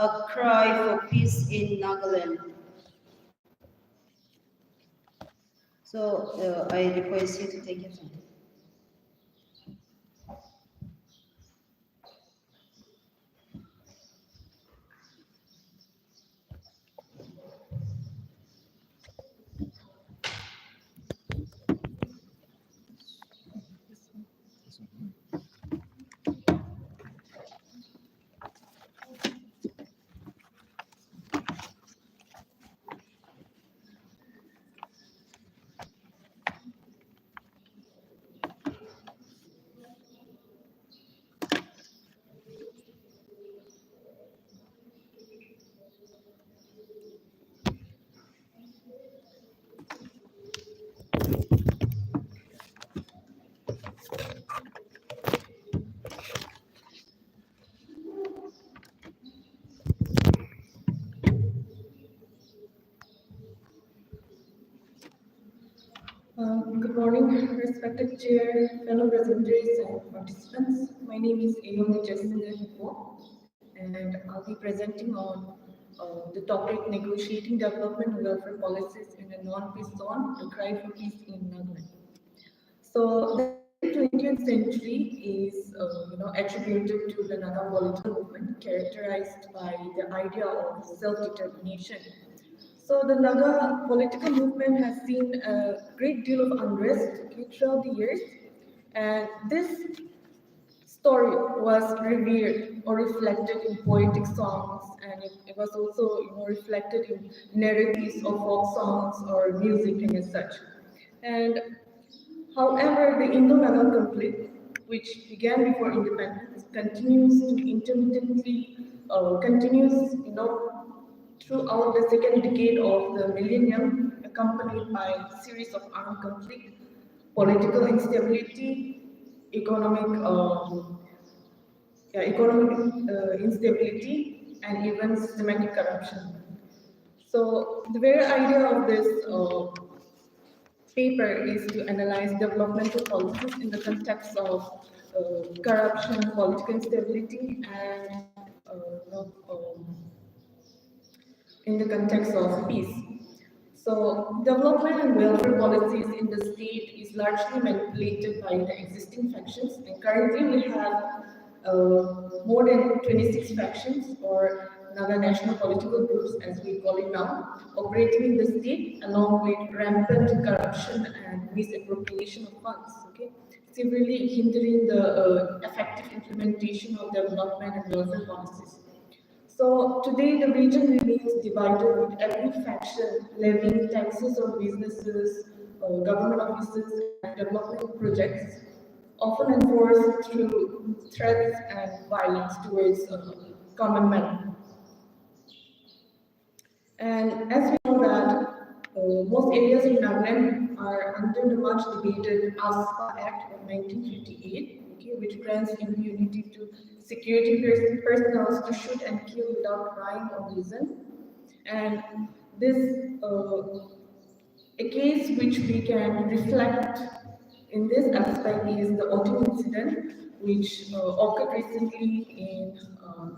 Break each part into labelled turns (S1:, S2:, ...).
S1: A Cry for Peace in Nagaland. So I request you to take your time.
S2: Good morning, respected chair, fellow presenters and participants. My name is Ayomi Jacinda Hippo, and I'll be presenting on the topic negotiating development and welfare policies in a non-peace zone to cry for peace in Nagaland. So the 20th century is attributed to the Naga political movement characterized by the idea of self-determination. So the Naga political movement has seen a great deal of unrest throughout the years, and this story was revered or reflected in poetic songs, and it was also reflected in narratives of folk songs or music and as such. And however, the Indo-Naga conflict, which began before independence, continues to intermittently continues, throughout the second decade of the millennium, accompanied by a series of armed conflict, political instability, economic instability, and even systematic corruption. So the very idea of this paper is to analyze developmental policies in the context of corruption, political instability, and in the context of peace. So, development and welfare policies in the state is largely manipulated by the existing factions, and currently we have more than 26 factions or Naga national political groups, as we call it now, operating in the state along with rampant corruption and misappropriation of funds. Okay, severely hindering the effective implementation of development and welfare policies. So today the region remains divided with every faction levying taxes on businesses, government offices, and development projects, often enforced through threats and violence towards common men. And as we know that most areas in Nagaland are under the much debated ASPA Act of 1958, okay, which grants impunity to security personnel to shoot and kill without crime or reason. And this a case which we can reflect in this aspect is the autumn incident, which occurred recently in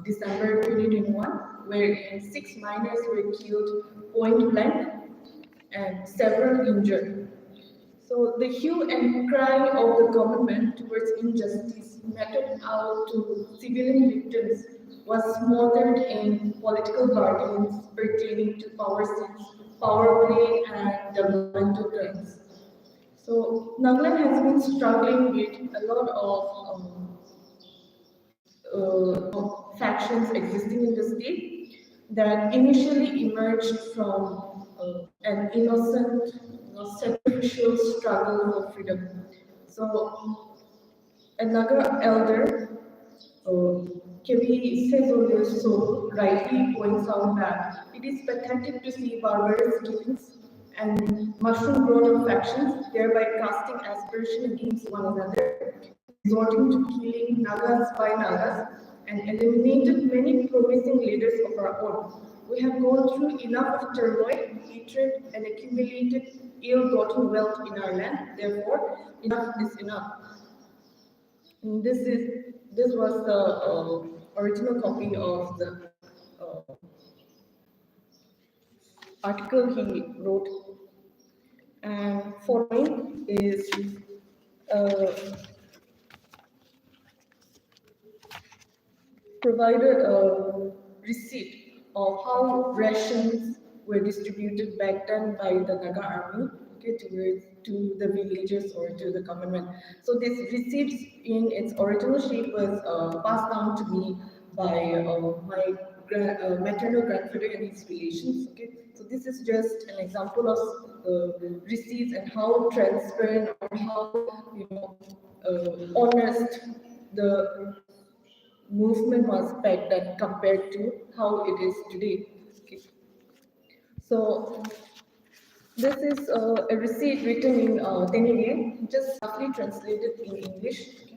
S2: December 2021, where 6 miners were killed point blank and several injured. So the hue and cry of the government towards injustice meted out to civilian victims was smothered in political bargains pertaining to power seats, power play, and developmental crimes. So Nagaland has been struggling with a lot of factions existing in the state that initially emerged from an innocent, sacrificial struggle for freedom. So a Naga elder, Kebi Sezolio So, rightly points out that it is pathetic to see barbarous killings and mushroom growth of factions, thereby casting aspersion against one another, resorting to killing Nagas by Nagas, and eliminated many promising leaders of our own. We have gone through enough of turmoil, hatred, and accumulated ill-gotten wealth in our land. Therefore, enough is enough. This was the original copy of the article he wrote. And following is provided a receipt of how rations were distributed back then by the Naga army, okay, to the villagers or to the government. So this receipt in its original shape was passed down to me by my maternal grandfather and his relations. Okay, so this is just an example of receipts and how transparent or how honest the movement was back then compared to how it is today. Okay. So this is a receipt written in Tenige, just roughly translated in English. Okay.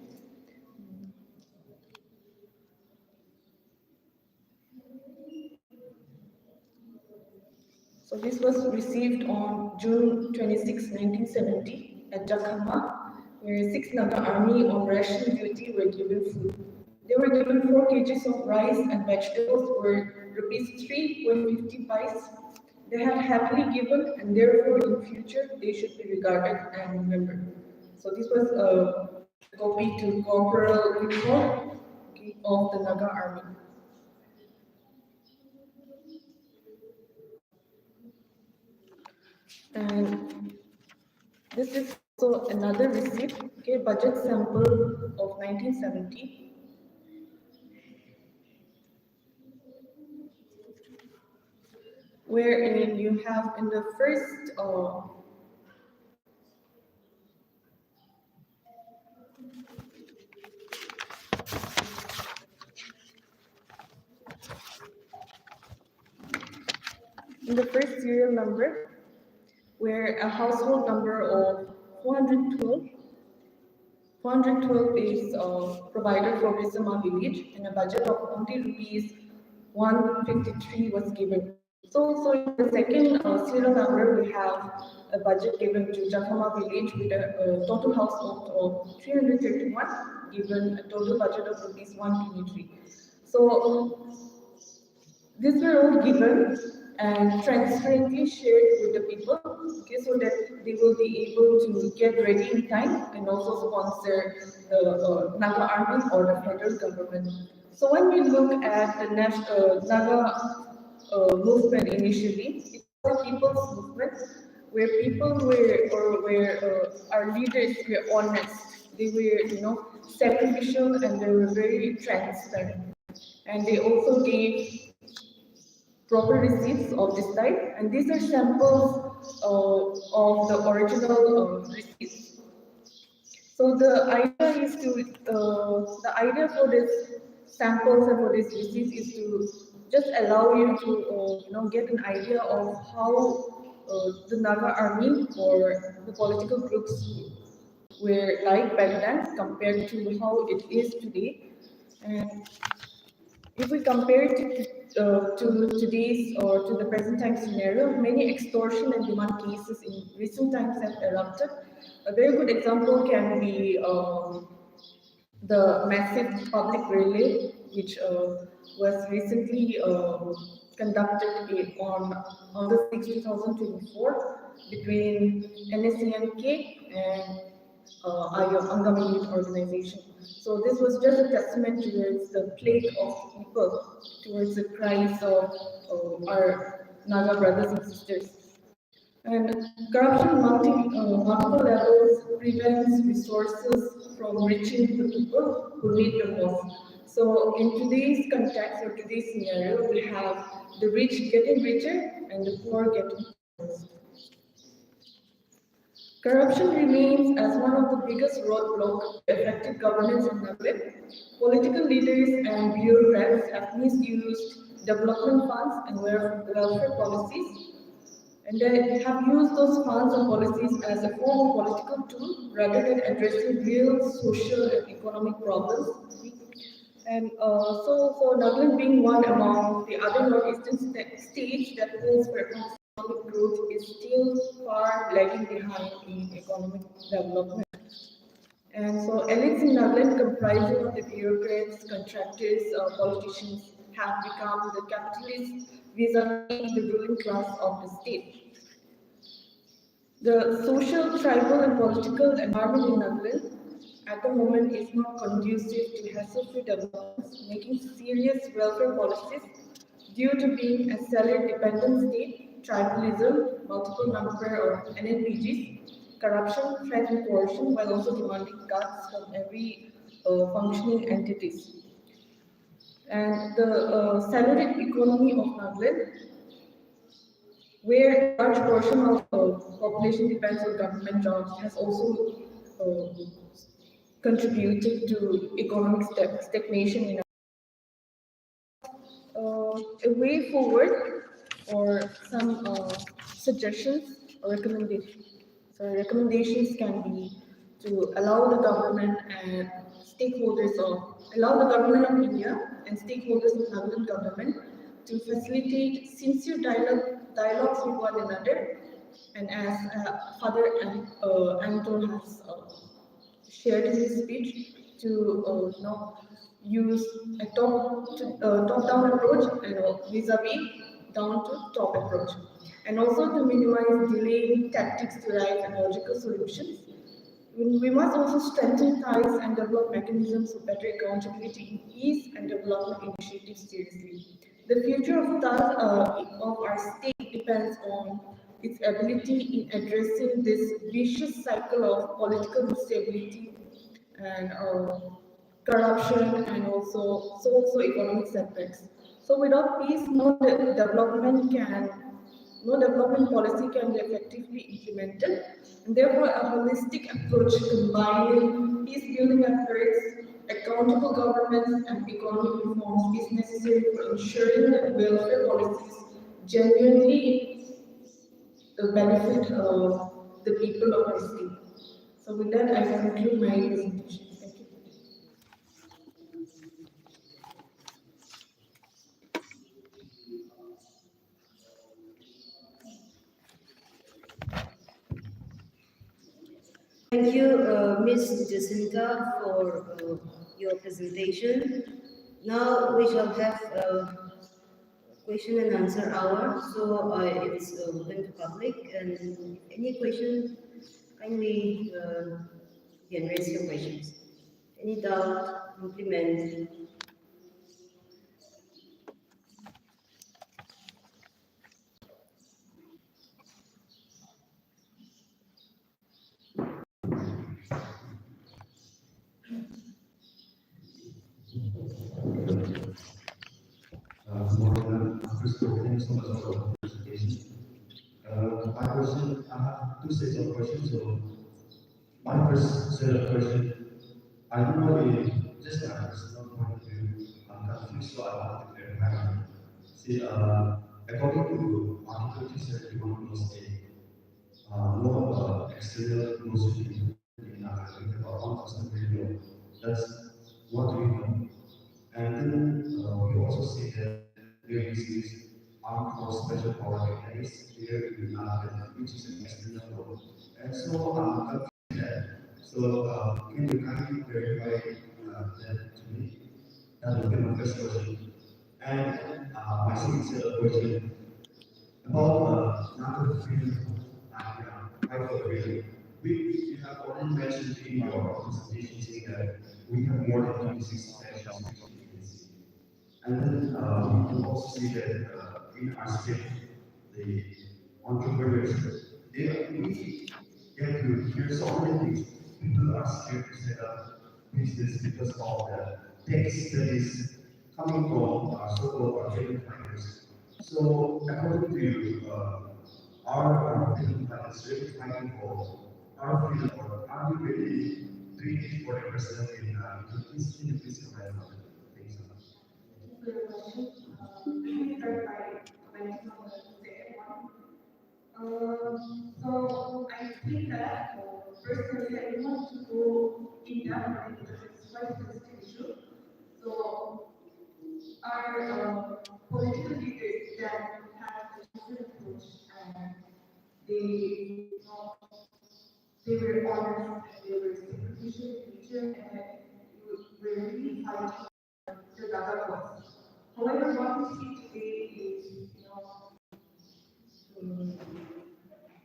S2: So this was received on June 26, 1970 at Jakhama, where 6 Naga army on ration duty were given food. They were given 4 kgs of rice and vegetables worth rupees 3.50 pice. They had happily given, and therefore in future they should be regarded and remembered. So this was a copy to corporal report, okay, of the Naga army. And this is also another receipt, okay, budget sample of 1970. Wherein you have in the first serial number, where a household number of 412 is provided for Visama village, and a budget of only rupees 153 was given. So in the second serial number, we have a budget given to Jakhama village with a total household of 331, given a total budget of rupees 123. So these were all given and transparently shared with the people, okay, so that they will be able to get ready in time and also sponsor the Naga army or the federal government. So when we look at the Naga movement initially, it was a people's movement where people where our leaders were honest. They were, sacrificial, and they were very transparent. And they also gave proper receipts of this type, and these are samples of the original receipts. So the idea for this samples and for this receipts is to just allow you to get an idea of how the Naga army or the political groups were like back then compared to how it is today. And if we compare it to today's or to the present time scenario, many extortion and demand cases in recent times have erupted. A very good example can be the massive public relay, which was recently conducted on August 6, 2024, between NSCNK and Angami Youth Organization. So this was just a testament towards the plague of people, towards the cries of our Naga brothers and sisters. And corruption multiple levels prevents resources from reaching the people who need the most. So in today's context or today's scenario, we have the rich getting richer and the poor getting worse. Corruption remains as one of the biggest roadblocks to effective governance in Nepal. Political leaders and bureaucrats have misused development funds and welfare policies, and they have used those funds and policies as a form of political tool rather than addressing real social and economic problems. And so Nagaland being one among the other northeastern states that holds for economic growth is still far lagging behind in economic development. And so elites in Nagaland comprising of the bureaucrats, contractors, politicians have become the capitalist vis-a-vis the ruling class of the state. The social, tribal, and political environment in Nagaland at the moment is not conducive to hassle-free developments, making serious welfare policies due to being a salary-dependent state, tribalism, multiple number of NNPGs, corruption, threat, and coercion, while also demanding cuts from every functioning entities. And the salaried economy of Nagaland, where a large portion of population depends on government jobs, has also uh, contributed to economic stagnation in a way forward or some suggestions or recommendations. So recommendations can be to allow the government and stakeholders of allow the government of India and stakeholders of Nagaland government to facilitate sincere dialogues with one another. And as Father Anton has shared in his speech, to use a top-down approach and vis-a-vis down-to-top approach, and also to minimize delaying tactics to arrive at logical solutions. We must also strengthen ties and develop mechanisms for better accountability in peace and development initiatives seriously. The future of our state depends on its ability in addressing this vicious cycle of political instability and corruption and also economic setbacks. So without peace, no development policy can be effectively implemented. And therefore, a holistic approach combining peace building efforts, accountable governments, and economic reforms is necessary for ensuring that welfare policies genuinely benefit the people of our state. So with that, I conclude my presentation. Thank you.
S1: Thank you, Ms. Jacinta, for your presentation. Now we shall have a question and answer hour. So it's open to public, and if any question, kindly you can raise your questions. Any doubt, compliment.
S3: Good morning. First of all, thank you so much for the presentation. My question, I have two sets of questions. So, my first set of questions, I don't know if just my personal point of view, I'm confused, so I want to clarify. See, according to Article 271 of state, no external Muslim in about 1% million. That's what we know. And then we also see that there is this armed force special power mechanism here in Nagaland, which is an external law. And so I'm confused that. So can you kindly verify that to me? That would be my first question. And my second set of question about Nagaland freedom, right for freedom. We have already mentioned in your presentation saying that we have more than 26 sections. And then we can also see that in our state, the entrepreneurs, we get to hear so many things. People are scared to set up business because of the tax that is coming from so-called freedom fighters. So according to you, our freedom fighters really fighting for our freedom, or are we really doing it for the president in please comment on it? Thank you so much.
S2: For your question. Let me start by commenting on the second one. So I think that personally I don't want to go in depth on it because it's quite a sensitive issue. So our political leaders that have a different approach and they they were honest and they were sacrificial in nature and they were really fighting the Gaga cause. However, what we see today is,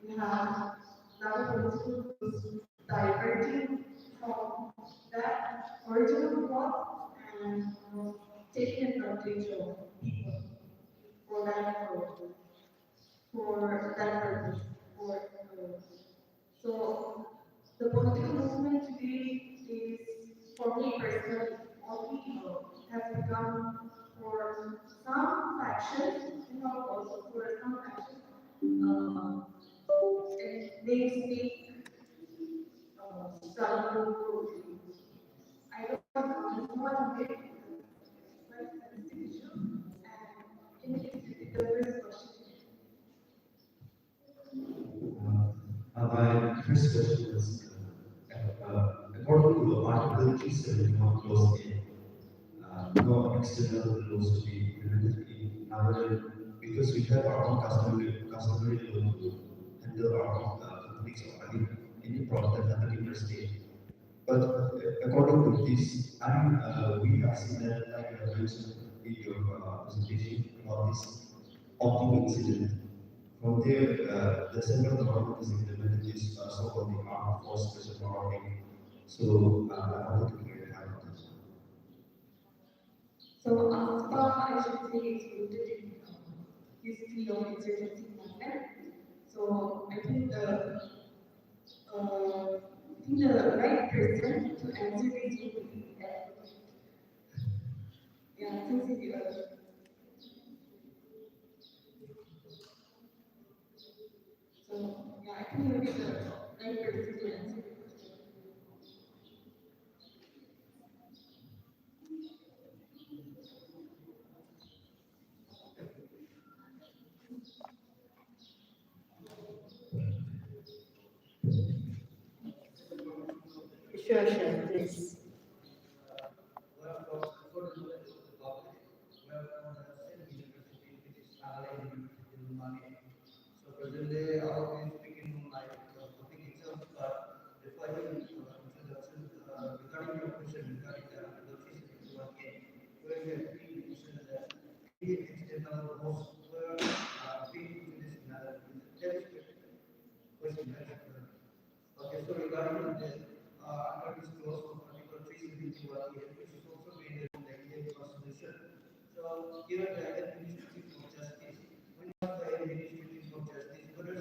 S2: we have another principle is diverting from that original plot and taking advantage of people for that purpose, for that purpose. So the political movement today is, for me personally, only has become for some factions, also for some factions, uh, they speak struggle. I don't know what it is, quite sensitive issue. And can you please repeat the first question?
S3: My first question is, according to Article 371 Clause A, no external laws to be implemented in our, because we have our own customary law to handle our own conflicts or any problem that happen in the state. But according to this, we have seen that, like you have mentioned in your presentation about this opting incident. From there, the central government has implemented this so-called the Armed Force Special Power Act. So I wanted to clarify on this.
S2: So AFPA, I should say, is rooted in history of insurgency movement. So I think the right person to answer this would be yeah, since so yeah, I think he would be the right person to answer the question.
S1: Sure, sure, please.
S3: So presently, I will be speaking on like the topic itself, but before I do introduction, regarding your question regarding the feasibility one game, where you have three mentioned that three external hosts were being to this matter. That is the question. Okay, so regarding the under this clause of Article 371 here, which is also made in the Indian Constitution. So here the administrative of justice, when you have the administrative of justice, whether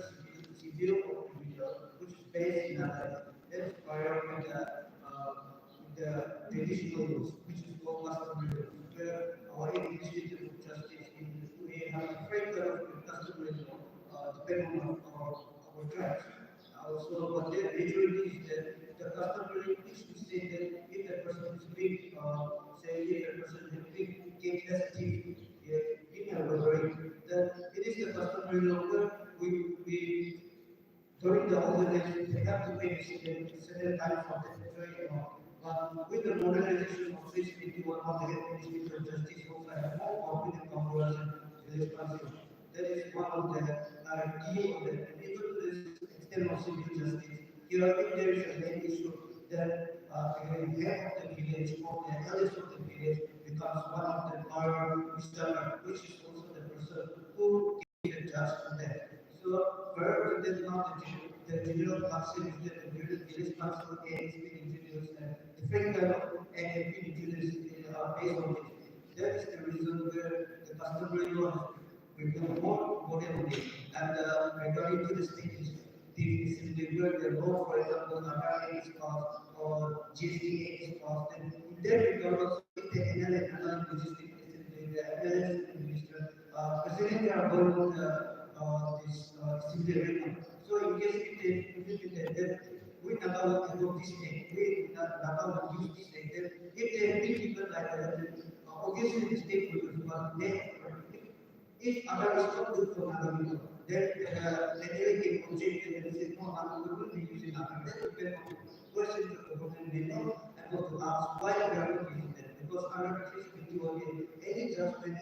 S3: civil or criminal, which is based in another, that is prior with the traditional laws, which is called customary laws, where our administrative of justice in we have a framework of customary law, depending on our tribes. Also, but the majority is that the customary is to say that if a person is being, say, if a person is being caged as a thief, in a robbery, then it is the customary law where we during the older days, they have to pay certain time for the very amount. But with the modernization of 351 of the Ministry of Justice, also have more competent controllers and responsible. That is one of the key of the, and even to this extent of civil justice. Here, if there is a main issue, then the head of the village or the eldest of the village becomes one of the power, which is also the person who gives the judge on that. So, where it is not the general council is that the village council has been introduced and different kind of and have been introduced based on it. That is the reason where the customary law has become more modern day. And regarding to the stages, the where the law, for example, Aadhaar is passed or GST is passed, and in that regard also if the NLM, logistics, the MLS administration, presently they are going on this similar rate. So in case if we not about this thing, we not about use this thing, then if they have been people like that, obviously the state will use, but they, if other is not good for other people, then the delegate object and say, no, I'm going to be using other. That depends on questions of the government they know and what to ask why we are not using that. Because under case any judgment,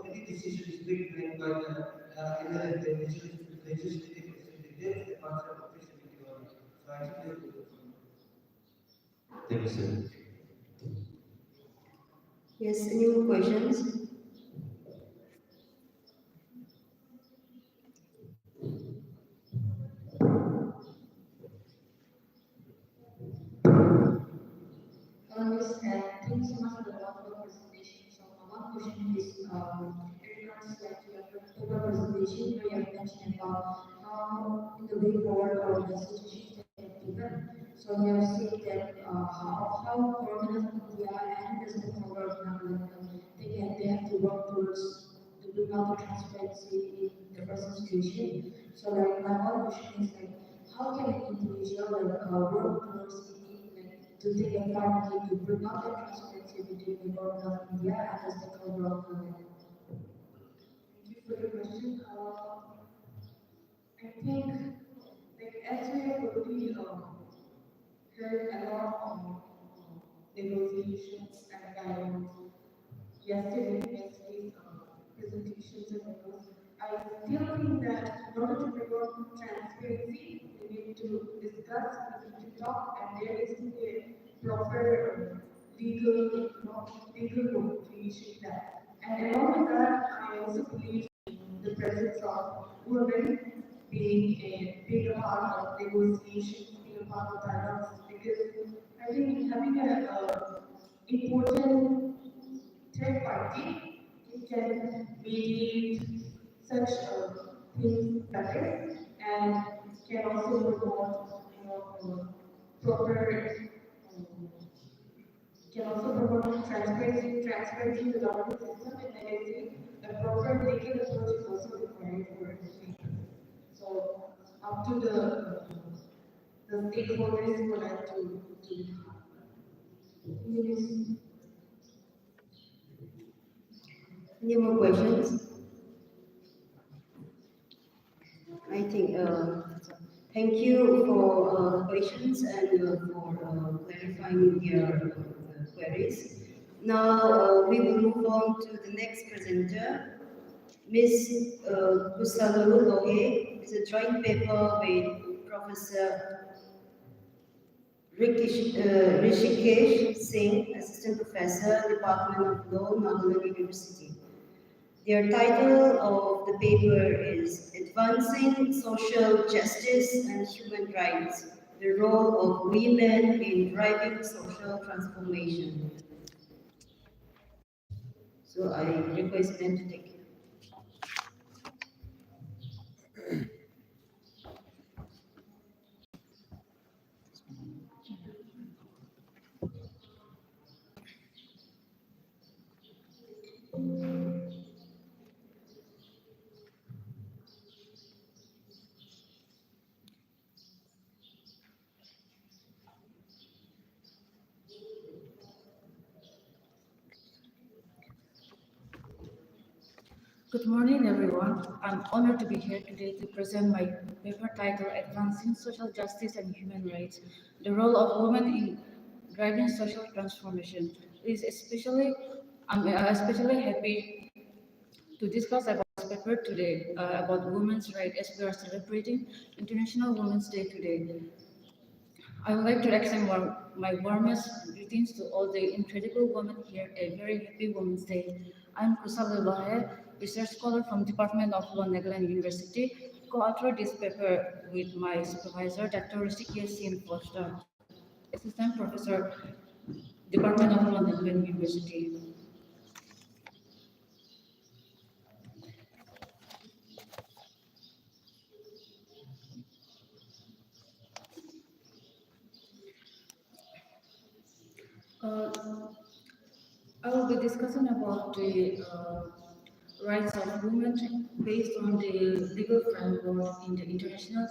S3: any decision is being made by the legislative assembly. That is the concept of feasibility audit. So I think that is. Thank you, sir.
S1: Yes, any more questions?
S4: Yes, and thank you so much for the wonderful presentation. So my one question is, in regards like to your presentation, where you have mentioned about how in the way forward or the situations that you have given. So you have said that how government of India and the state government they have to work towards to bring out the transparency in the present situation. So like my one question is like, how can an individual work towards to take a part to bring out the transparency between the government of India and the stakeholder of government? Thank you for the question. I think, like, as we have already heard a lot of negotiations and dialogues yesterday's presentations and videos, I still think that in order to promote transparency, we need to discuss, we need to talk, and there is to be a proper legal room to issue that. And along with that, I also believe the presence of women being a bigger part of negotiations, being a part of dialogues, because I think having a important third party, it can mediate such things better and can also promote, proper, can also promote transparency in the government system, and then I think a proper legal approach is also required for everything. So up to the stakeholders for that to use.
S1: Any more questions? I think, thank you for questions and for clarifying your queries. Now we will move on to the next presenter, Ms. Kusalu Lohe. It's a joint paper with Professor Rishikesh Singh, Assistant Professor, Department of Law, Nagaland University. Their title of the paper is Advancing Social Justice and Human Rights, the Role of Women in Driving Social Transformation. So I request them to take it.
S5: Good morning, everyone. I'm honored to be here today to present my paper titled Advancing Social Justice and Human Rights, the Role of Women in Driving Social Transformation. I'm especially happy to discuss about this paper today about women's rights as we are celebrating International Women's Day today. I would like to extend my warmest greetings to all the incredible women here. A very happy Women's Day. I'm Kusal Lohe, research scholar from Department of Law, Nagaland University, co-authored this paper with my supervisor, Dr. Rishikesh Singh Foster, Assistant Professor, Department of Law, Nagaland University. I will be discussing about the rights of women based on the legal framework in the international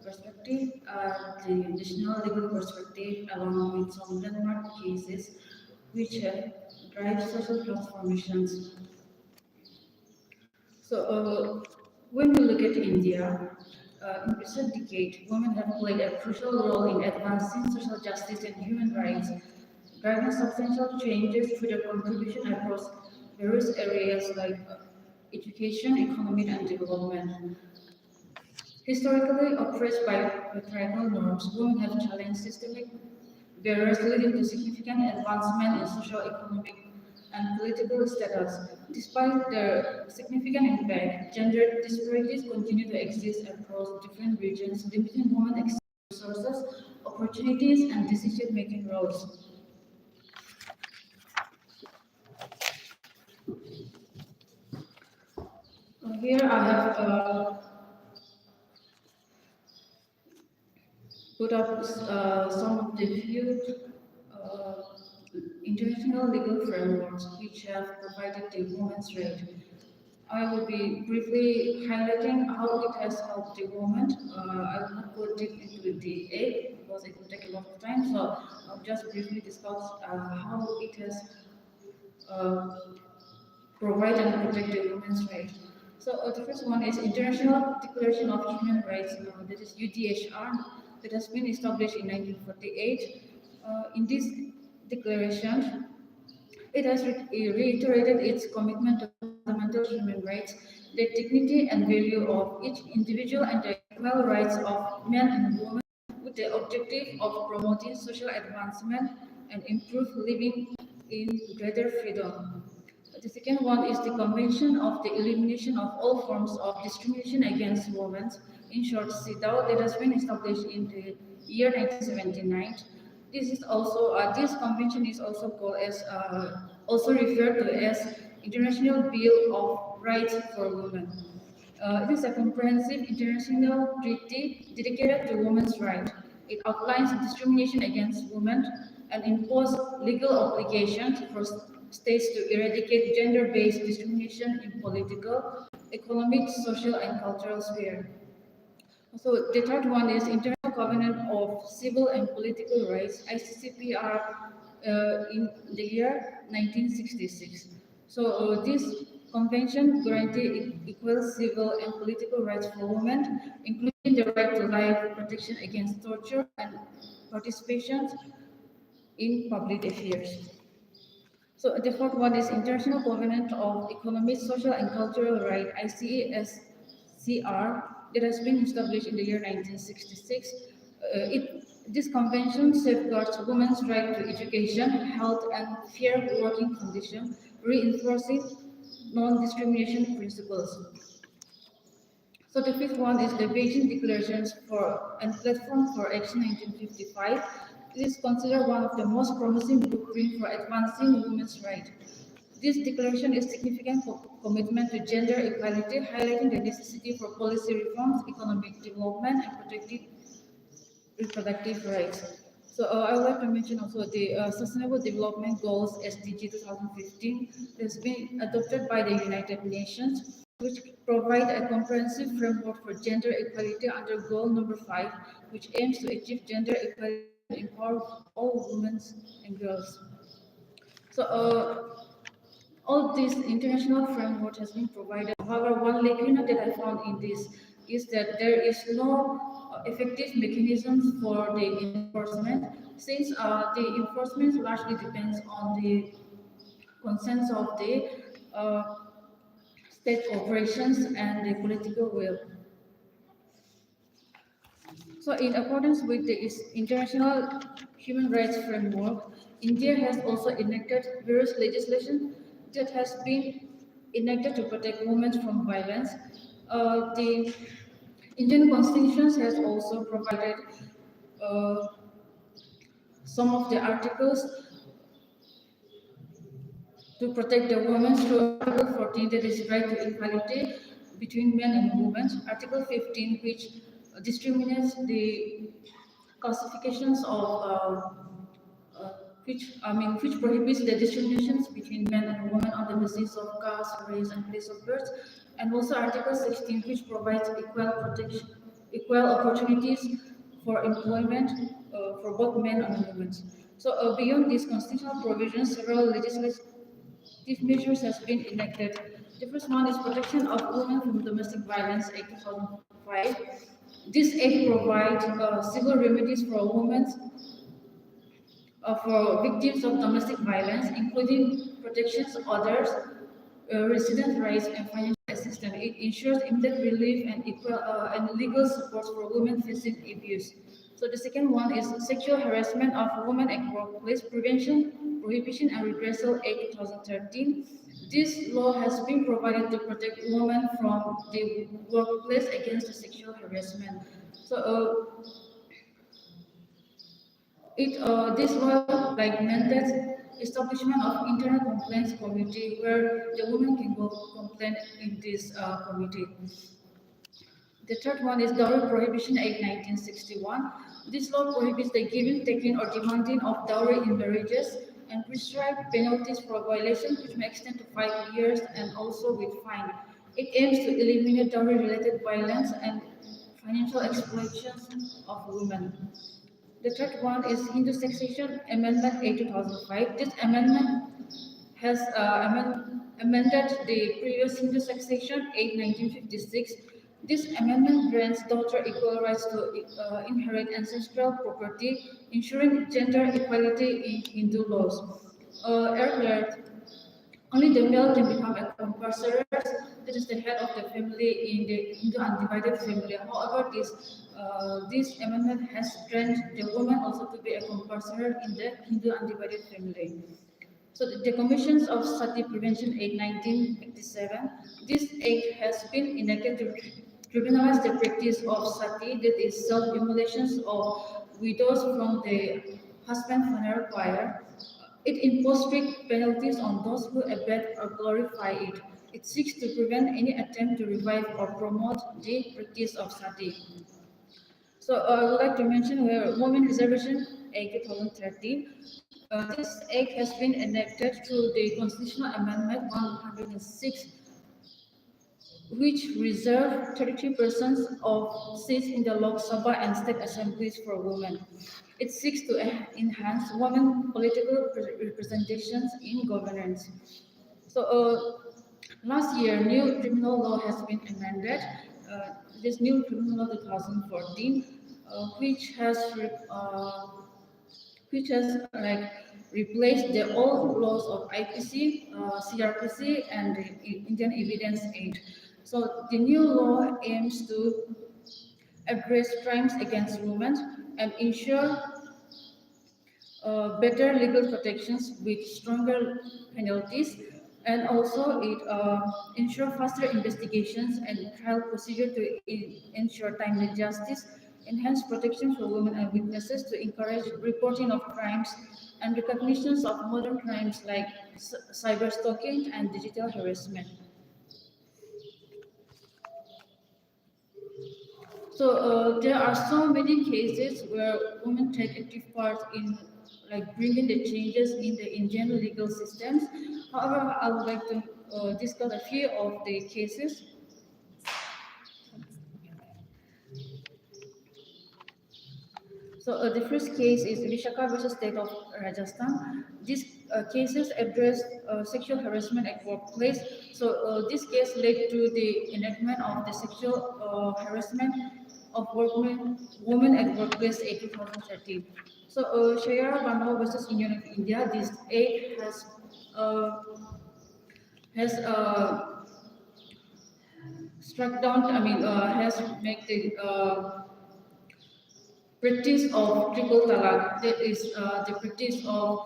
S5: perspective, the national legal perspective, along with some landmark cases which have drive social transformations. So, when we look at India, in recent decade, women have played a crucial role in advancing social justice and human rights, driving substantial changes through their contribution across various areas like education, economy, and development. Historically oppressed by patriarchal norms, women have challenged systemic barriers leading to significant advancement in social, economic, and political status. Despite their significant impact, gender disparities continue to exist across different regions, limiting women access to resources, opportunities, and decision-making roles. Here I have put up some of the few uh, international legal frameworks which have provided the women's right. I will be briefly highlighting how it has helped the woman. I will not go deep into the aid because it will take a lot of time, so I'll just briefly discuss how it has uh, provide and protect the women's rights. So the first one is International Declaration of Human Rights, that is UDHR, that has been established in 1948. In this declaration, it has reiterated its commitment to fundamental human rights, the dignity and value of each individual, and the equal rights of men and women, with the objective of promoting social advancement and improved living in greater freedom. The second one is the Convention of the Elimination of All Forms of Discrimination Against Women, in short, CEDAW, that has been established in the year 1979. This is also this convention is also called as also referred to as International Bill of Rights for Women. It is a comprehensive international treaty dedicated to women's rights. It outlines discrimination against women and imposes legal obligations for states to eradicate gender-based discrimination in political, economic, social, and cultural sphere. So the third one is International Covenant of Civil and Political Rights, ICCPR, in the year 1966. So this convention guarantees equal civil and political rights for women, including the right to life, protection against torture, and participation in public affairs. So the fourth one is International Covenant of Economic, Social, and Cultural Rights, ICESCR, that has been established in the year 1966. This convention safeguards women's right to education, health, and fair working conditions, reinforcing non-discrimination principles. So the fifth one is the Beijing Declarations for and Platform for Action 1955. It is considered one of the most promising blueprints for advancing women's rights. This declaration is significant commitment to gender equality, highlighting the necessity for policy reforms, economic development, and protecting reproductive rights. So I would like to mention also the Sustainable Development Goals SDG 2015 that has been adopted by the United Nations, which provide a comprehensive framework for gender equality under goal number 5, which aims to achieve gender equality and empower all women and girls. So all this international framework has been provided. However, one lacuna that I found in this is that there is no effective mechanisms for the enforcement, since the enforcement largely depends on the consent of the state corporations and the political will. So in accordance with the international human rights framework, India has also enacted various legislation that has been enacted to protect women from violence. The Indian Constitution has also provided some of the articles to protect the women through Article 14, that is right to equality between men and women. Article 15, which discriminates the classifications of which prohibits the discriminations between men and women on the basis of caste, race, and place of birth, and also Article 16, which provides equal opportunities for employment for both men and women. So beyond these constitutional provisions, several legislative measures has been enacted. The first one is Protection of Women from Domestic Violence Act 2005. This act provides civil remedies for women for victims of domestic violence, including protections orders, resident rights, and financial assistance. It ensures immediate relief and equal and legal support for women facing abuse. So the second one is Sexual Harassment of Women at Workplace Prevention, Prohibition and Redressal Act 2013. This law has been provided to protect women from the workplace against the sexual harassment. So this law like mandates establishment of internal complaints committee where the women can go complain in this committee. The third one is Dowry Prohibition Act 1961. This law prohibits the giving, taking, or demanding of dowry in marriages and prescribes penalties for violation which may extend to 5 years and also with fine. It aims to eliminate dowry-related violence and financial exploitation of women. The third one is Hindu Succession Amendment Act 2005. This amendment has amended the previous Hindu Succession Act 1956. This amendment grants daughter equal rights to inherit ancestral property, ensuring gender equality in Hindu laws. Earlier, only the male can become a compulsory, that is the head of the family in the Hindu undivided family. However, this amendment has granted the woman also to be a compulsory in the Hindu undivided family. So the Commissions of Sati Prevention Act 1987, this act has been enacted to criminalize the practice of sati, that is self-immolations of widows from the husband funeral pyre. It imposes strict penalties on those who abet or glorify it. It seeks to prevent any attempt to revive or promote the practice of sati. So I would like to mention where Women Reservation Act 2013. This act has been enacted through the Constitutional Amendment 106, which reserved 33% of seats in the Lok Sabha and state assemblies for women. It seeks to enhance women political representations in governance. So last year, new criminal law has been amended. This new criminal law 2014, which has like replaced the old laws of IPC, CRPC, and the Indian Evidence Act. So the new law aims to address crimes against women and ensure better legal protections with stronger penalties, and also it ensure faster investigations and trial procedure to ensure timely justice, enhance protection for women and witnesses to encourage reporting of crimes and recognitions of modern crimes like cyber stalking and digital harassment. So there are so many cases where women take active part in like bringing the changes in the Indian legal systems. However, I would like to discuss a few of the cases. So the first case is Vishaka versus State of Rajasthan. These cases address sexual harassment at workplace. So this case led to the enactment of the sexual harassment of women at workplace Act 2013. So Shayara Bano versus Union of India. This act has struck down. Has made the practice of triple talaq, that is the practice of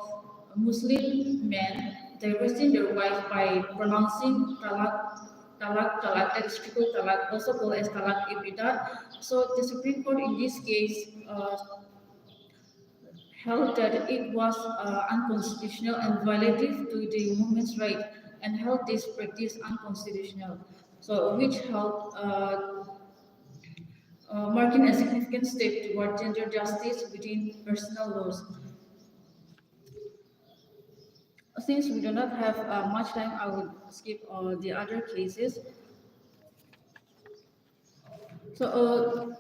S5: Muslim men divorcing their wife by pronouncing talaq, that is triple talaq, also called as talaq ibidat. So the Supreme Court in this case held that it was unconstitutional and violative to the women's right and held this practice unconstitutional. So which held marking a significant step toward gender justice within personal laws. Since we do not have much time, I will skip the other cases. So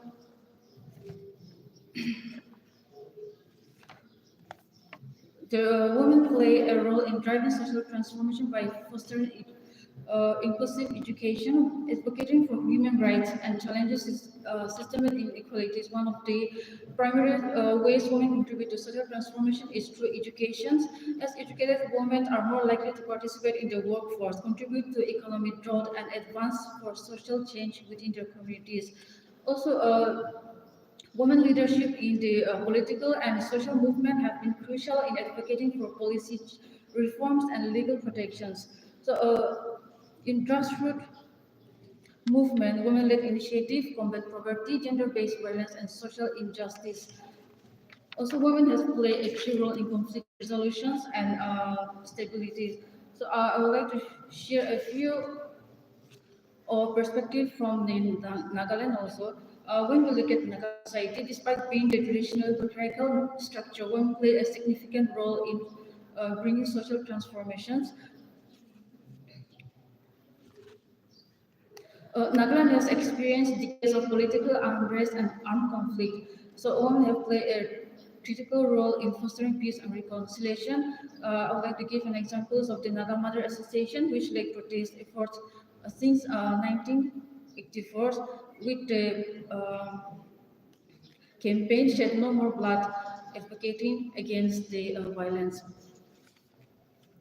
S5: the women play a role in driving social transformation by fostering inclusive education, advocating for human rights, and challenges systemic inequalities. One of the primary ways women contribute to social transformation is through education, as educated women are more likely to participate in the workforce, contribute to economic growth, and advance for social change within their communities. Also, Women leadership in the political and social movement have been crucial in advocating for policy reforms and legal protections. So, in grassroots movement, women-led initiative combat poverty, gender-based violence, and social injustice. Also, women has played a key role in conflict resolutions and stability. So, I would like to share a few perspective from the Nagaland also. When we look at Nagaland society, despite being the traditional patriarchal structure, women play a significant role in bringing social transformations. Nagaland has experienced decades of political unrest and armed conflict, so women have played a critical role in fostering peace and reconciliation. I would like to give an examples of the Naga Mother Association, which led protest efforts since 1984 with the campaign Shed No More Blood, advocating against the violence.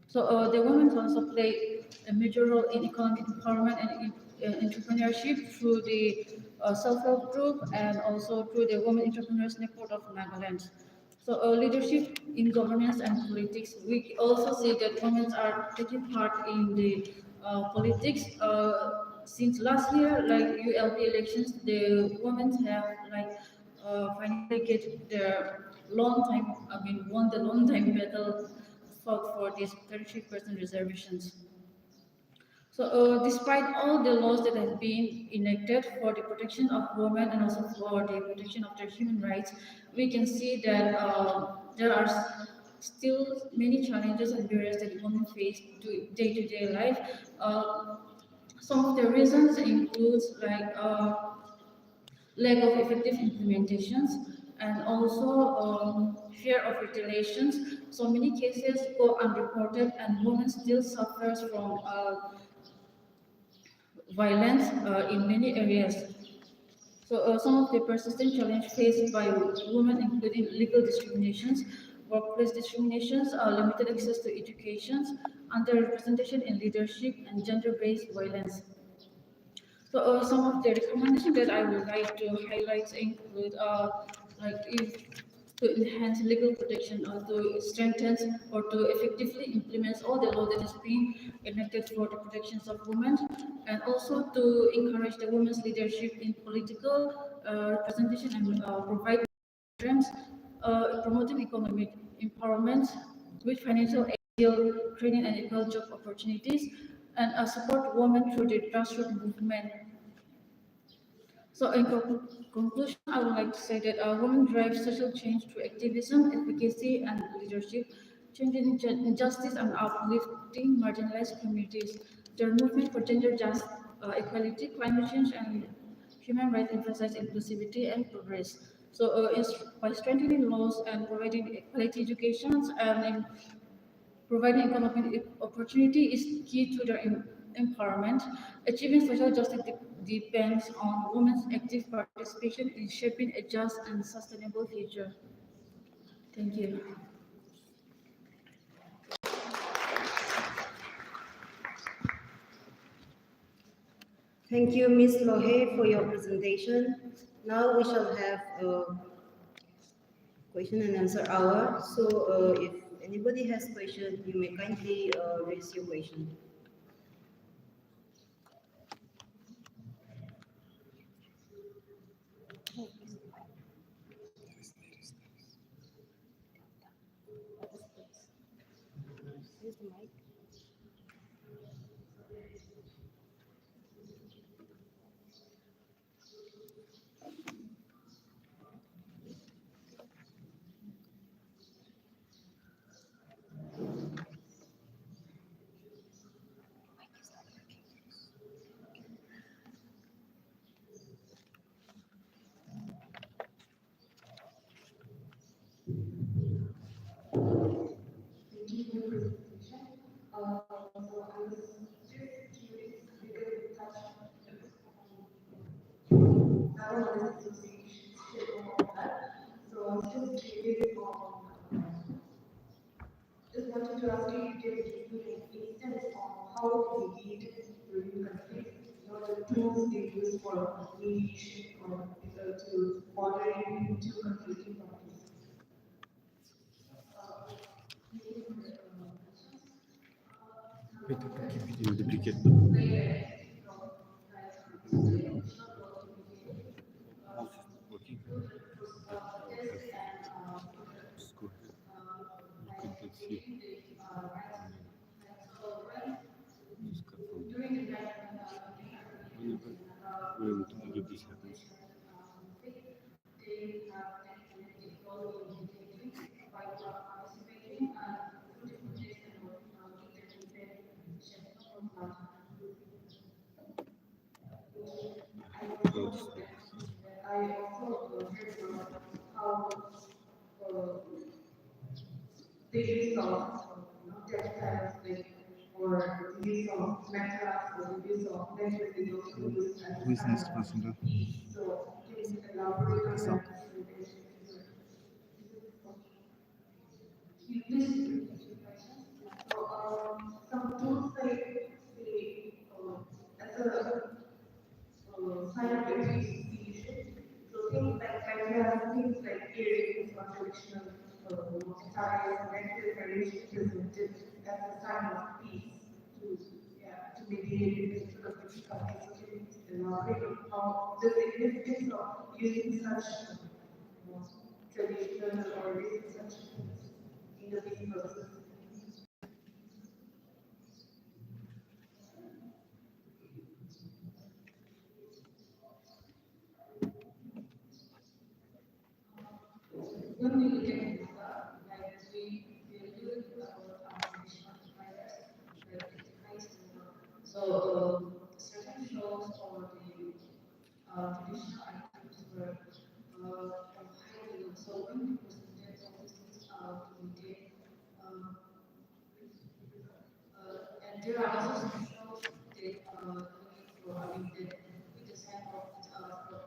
S5: So the women also play a major role in economic empowerment and entrepreneurship through the self-help group and also through the Women Entrepreneurs Network of Nagaland. So leadership in governance and politics, we also see that women are taking part in the politics. Since last year, like ULP elections, the women have like finally get their long time, won the long time battle fought for these 33% reservations. So, despite all the laws that have been enacted for the protection of women and also for the protection of their human rights, we can see that there are still many challenges and barriers that women face to day-to-day life. Some of the reasons includes like lack of effective implementations, and also fear of retaliations. So many cases go unreported, and women still suffers from violence in many areas. So some of the persistent challenges faced by women including legal discriminations, workplace discriminations, limited access to education, underrepresentation in leadership, and gender-based violence. So some of the recommendations that I would like to highlight include like if to enhance legal protection or to strengthen or to effectively implement all the law that is being enacted for the protections of women, and also to encourage the women's leadership in political representation and provide programs promoting economic empowerment with financial aid, training and equal job opportunities, and support women through the grassroots movement. So in conclusion, I would like to say that women drive social change through activism, advocacy, and leadership, changing injustice and uplifting marginalized communities. Their movement for gender equality, climate change, and human rights emphasize inclusivity and progress. So by strengthening laws and providing equality education and in providing economic opportunity is key to their empowerment. Achieving social justice depends on women's active participation in shaping a just and sustainable future. Thank you.
S1: Thank you, Ms. Lohe, for your presentation. Now we shall have a question and answer hour. So if anybody has question, you may kindly raise your question. Use the mic.
S4: Thank you for your presentation. So I was just curious because you touched on our association on that. So I was just curious on, just wanted to ask you if you can give me an instance on how we lead during conflict in order to
S2: tools they use for mediation or to moderating two conflicting parties.
S6: Video duplicate. Working. Just go ahead. You can click here. Just cut from whenever this happens. Go this way.
S2: I also heard about how the use of death penalty or the use of mental or the use of mental videos to use as
S6: Who is next person to?
S2: so can you elaborate on
S6: So-
S2: that? This so some tools like the as a sign of appreciation. So things like cameras, things like earrings or traditional attire and mental preparation presented as a sign of peace to to mediate between the different countries. So can you elaborate on how the significance of using such traditional or using such things in the peace process? When we look at yoga, like we look at our traditional practice, like it ties to so certain shows or the traditional items were highly so when we presented all these things we did and there are also some shows that looking for I mean that we design for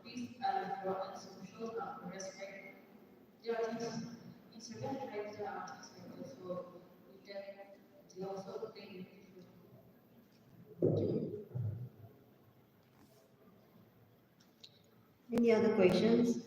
S2: peace and for social respect. There are things in certain tribes there are things like that. So with that they also play
S1: Any other questions?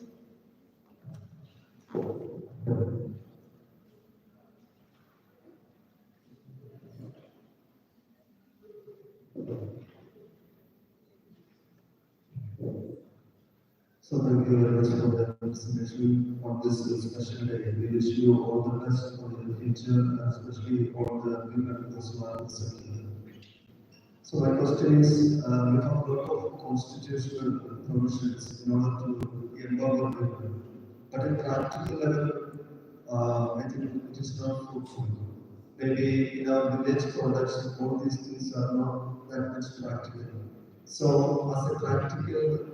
S3: So thank you very much for the presentation on this special day. We wish you all the best for the future, and especially all the women who are listening. So my question is, we have a lot of constitutional provisions in order to empower women, but at practical level, I think it is not fruitful. Maybe in our village products, all these things are not that much practical. So, as a practical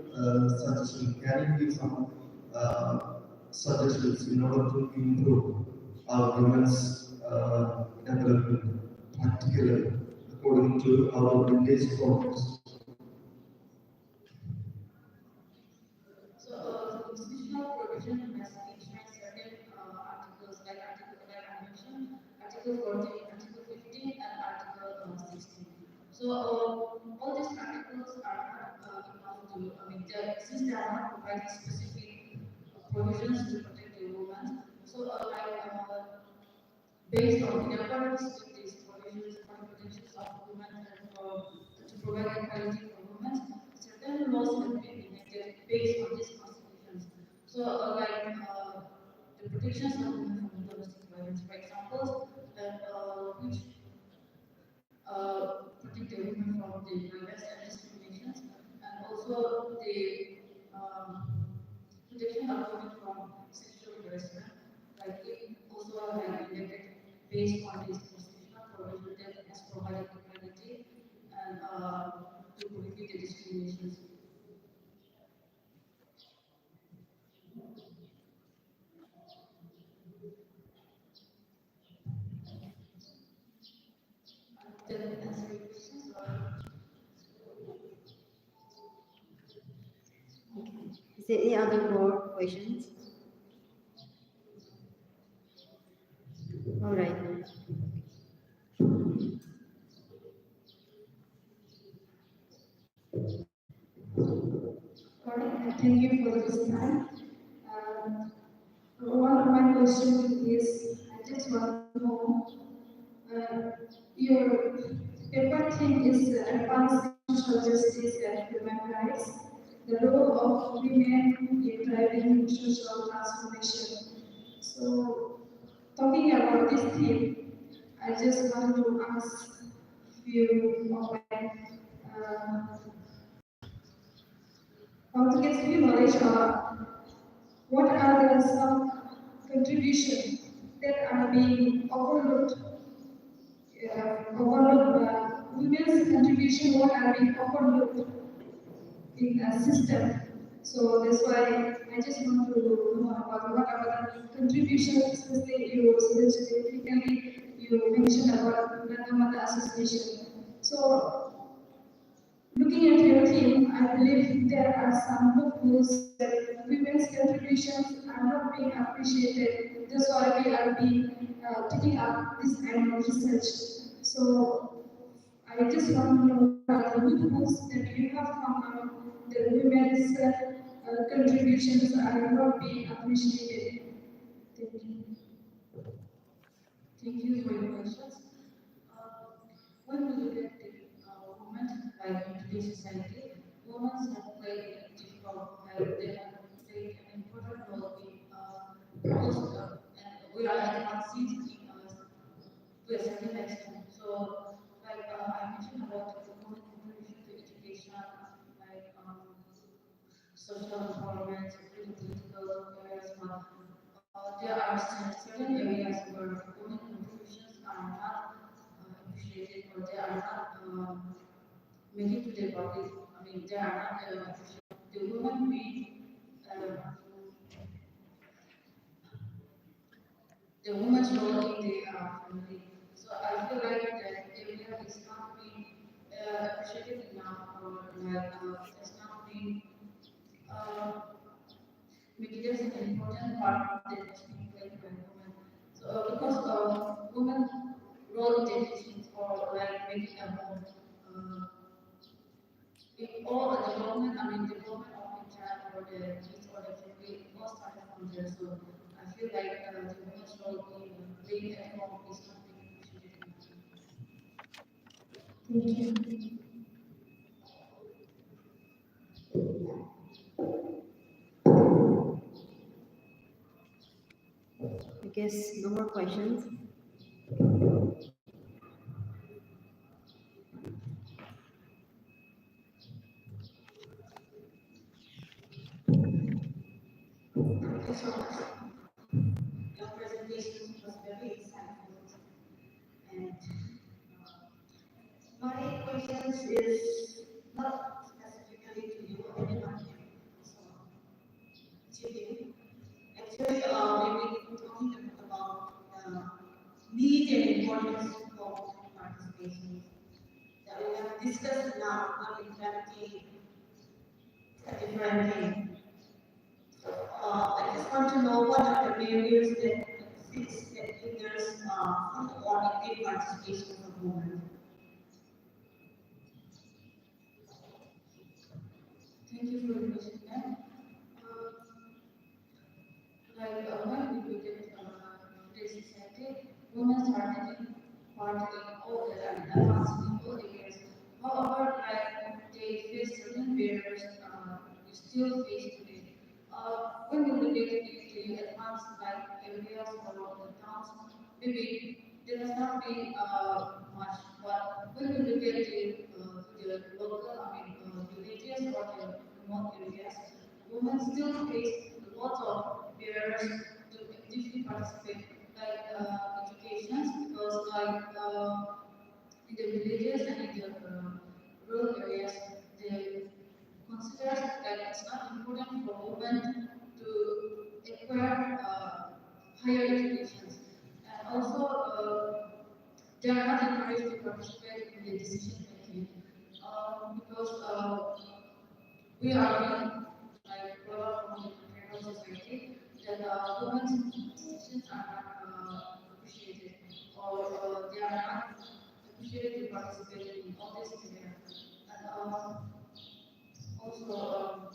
S3: suggestion, can you give some suggestions in order to improve our women's development practically according to our village products?
S2: so institutional provision has enshrined certain articles like I mentioned, Article 14, Article 15, and Article 16. So all these articles are not enough to, I mean, since they are not providing specific provisions to protect the women, so based on in accordance with these provisions for the protections of women and to provide equality for women, certain laws have been enacted based on these constitutions. So, the protections of women from domestic violence, for example, which protect the women from the violence and discriminations, and also the protection of women from sexual harassment, like it also like enacted based on this constitutional provision that has provided equality and to prohibit the discriminations. That answer your questions or
S1: Is there any other more questions? All right.
S4: recording, and thank you for this time. One of my questions is, I just want to know, uh, your paper theme is advancing social justice and human rights, the role of women in driving social transformation. So, talking about this theme, I just want to ask few of my want to get few knowledge about what are the some contributions that are being overlooked women's contribution, what are being overlooked in a system. So that's why I just want to know about what are the contributions, especially you specifically you mentioned about the Mother Association. So looking at your team, I believe there are some loopholes that women's contributions are not being appreciated. That's why we are being taking up this kind of research. So I just want to know what are the loopholes that you have found out that women's contributions are not being appreciated. Thank you.
S5: Thank you for your questions. When we look at the women, like in today's society, women have played an active role, like they have played an important role in most, and we are advancing to a certain extent. So, like I mentioned about the women contribution to education, like social empowerment, political areas, but there are certain areas where women contributions are not appreciated or they are not made it to the public. I mean, they are not appreciated. The women uh, the woman's role in the family. So I feel like that area is not being appreciated enough or like it has not been uh, make it as an important part that is being played by women. So because women role in the education or like making a home, in all the development, I mean development of the child or the kids or the family, it all started from there. So I feel like the women's role in being at home is not being appreciated enough.
S4: Thank you.
S1: I guess no more questions.
S5: Thank you so much. Your presentation was very insightful. And my questions is not specifically to you, anyone can also chip in. Actually, we've been talking about the need and importance of participation that we have discussed now, not exactly a different thing. I just want to know what are the barriers that exist that hinders full or active participation of women. Thank you for the question, ma'am. Uh, when we look at today's society, women are taking part in all the advanced in all areas. However, they face certain barriers you still face today. When we look at the advanced areas or the towns, maybe there has not been much, but when we look at the local, I mean, villages or the remote areas, women still face lots of barriers to actively participate, like education, because in the villages and in the rural areas, they consider that it's not important for women to acquire higher education. And also, they are not encouraged to participate in the decision making because we are being like brought up from the patriarchal society that women's decisions are not appreciated or they are not appreciated to participate in all this area. And also,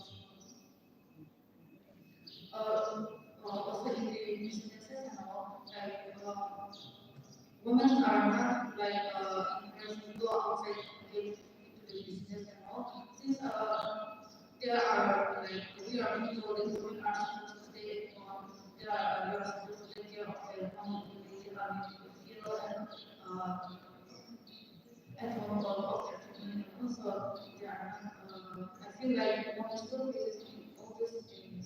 S4: women are not like encouraged to go outside to the business and all. Since there are like we are being told that women are supposed to stay at home. They are supposed to take care of their home. They are you know at home of their family. And also they are not. I feel like one school is all these things.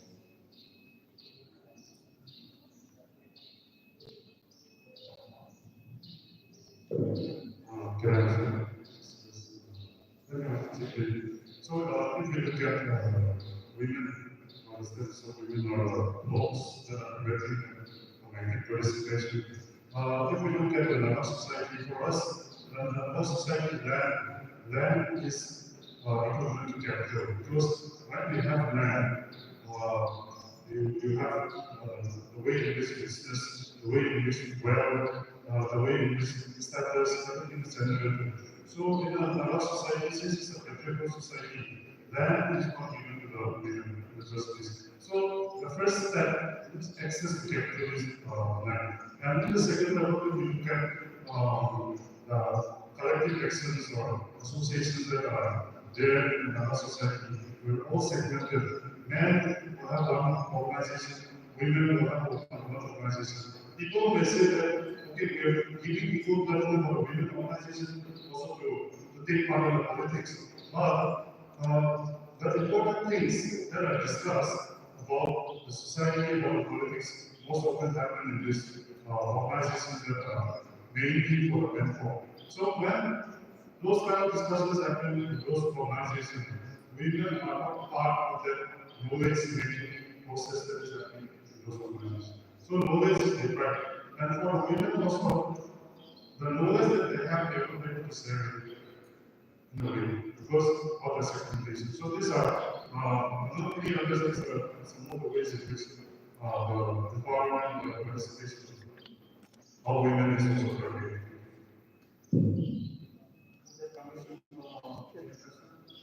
S7: Can I answer? So, if you look at women, for instance, so women are laws that are preventing active participation. If we look at the Naga society, for us, the Naga society, land is equivalent to capital. Because when we have land, you have the way in which business, the way in which wealth, the way in which status, everything is generated. So in our society, since it's a patriarchal society, land is not given to the women in the first place. So the first step is access to capital is land. And in the second level, we look at the collective actions or associations that are there in our society. We're all segmented. Men will have one organization, women will have another organization. People may say that, okay, we are giving equal platform for women organizations also to take part in politics. But the important things that are discussed about the society, about politics, most often happen in these organizations that are mainly for the men for. So when those kind of discussions happen in those organizations, women are not part of the knowledge making process that is happening in those organizations. So knowledge is different. And for women also, the knowledge that they have, they will be able to share it in a way because of the segmentation. So these are not only understands some of the ways in which the empowerment and the participation of women is also occurring.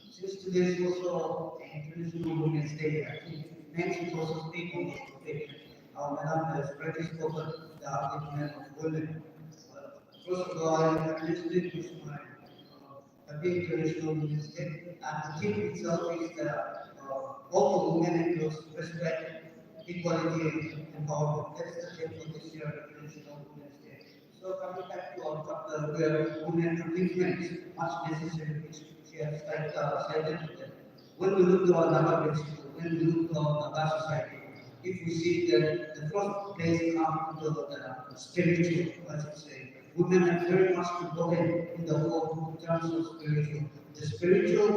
S8: Since today is also International Women's Day, I think men should also speak on this topic. Madam has already spoken the upliftment of women. First of all, I'm interested in my happy International Women's Day, and the theme itself is that all women equals respect, equality, and empowerment. That's the theme for this year International Women's Day. So coming back to our chapter where women upliftment is much necessary, which she has cited today. When we look to our Naga principle, when we look to our Naga society, if we see that the first place comes to the spiritual, I should say, women are very much important in the whole terms of spiritual. The spiritual,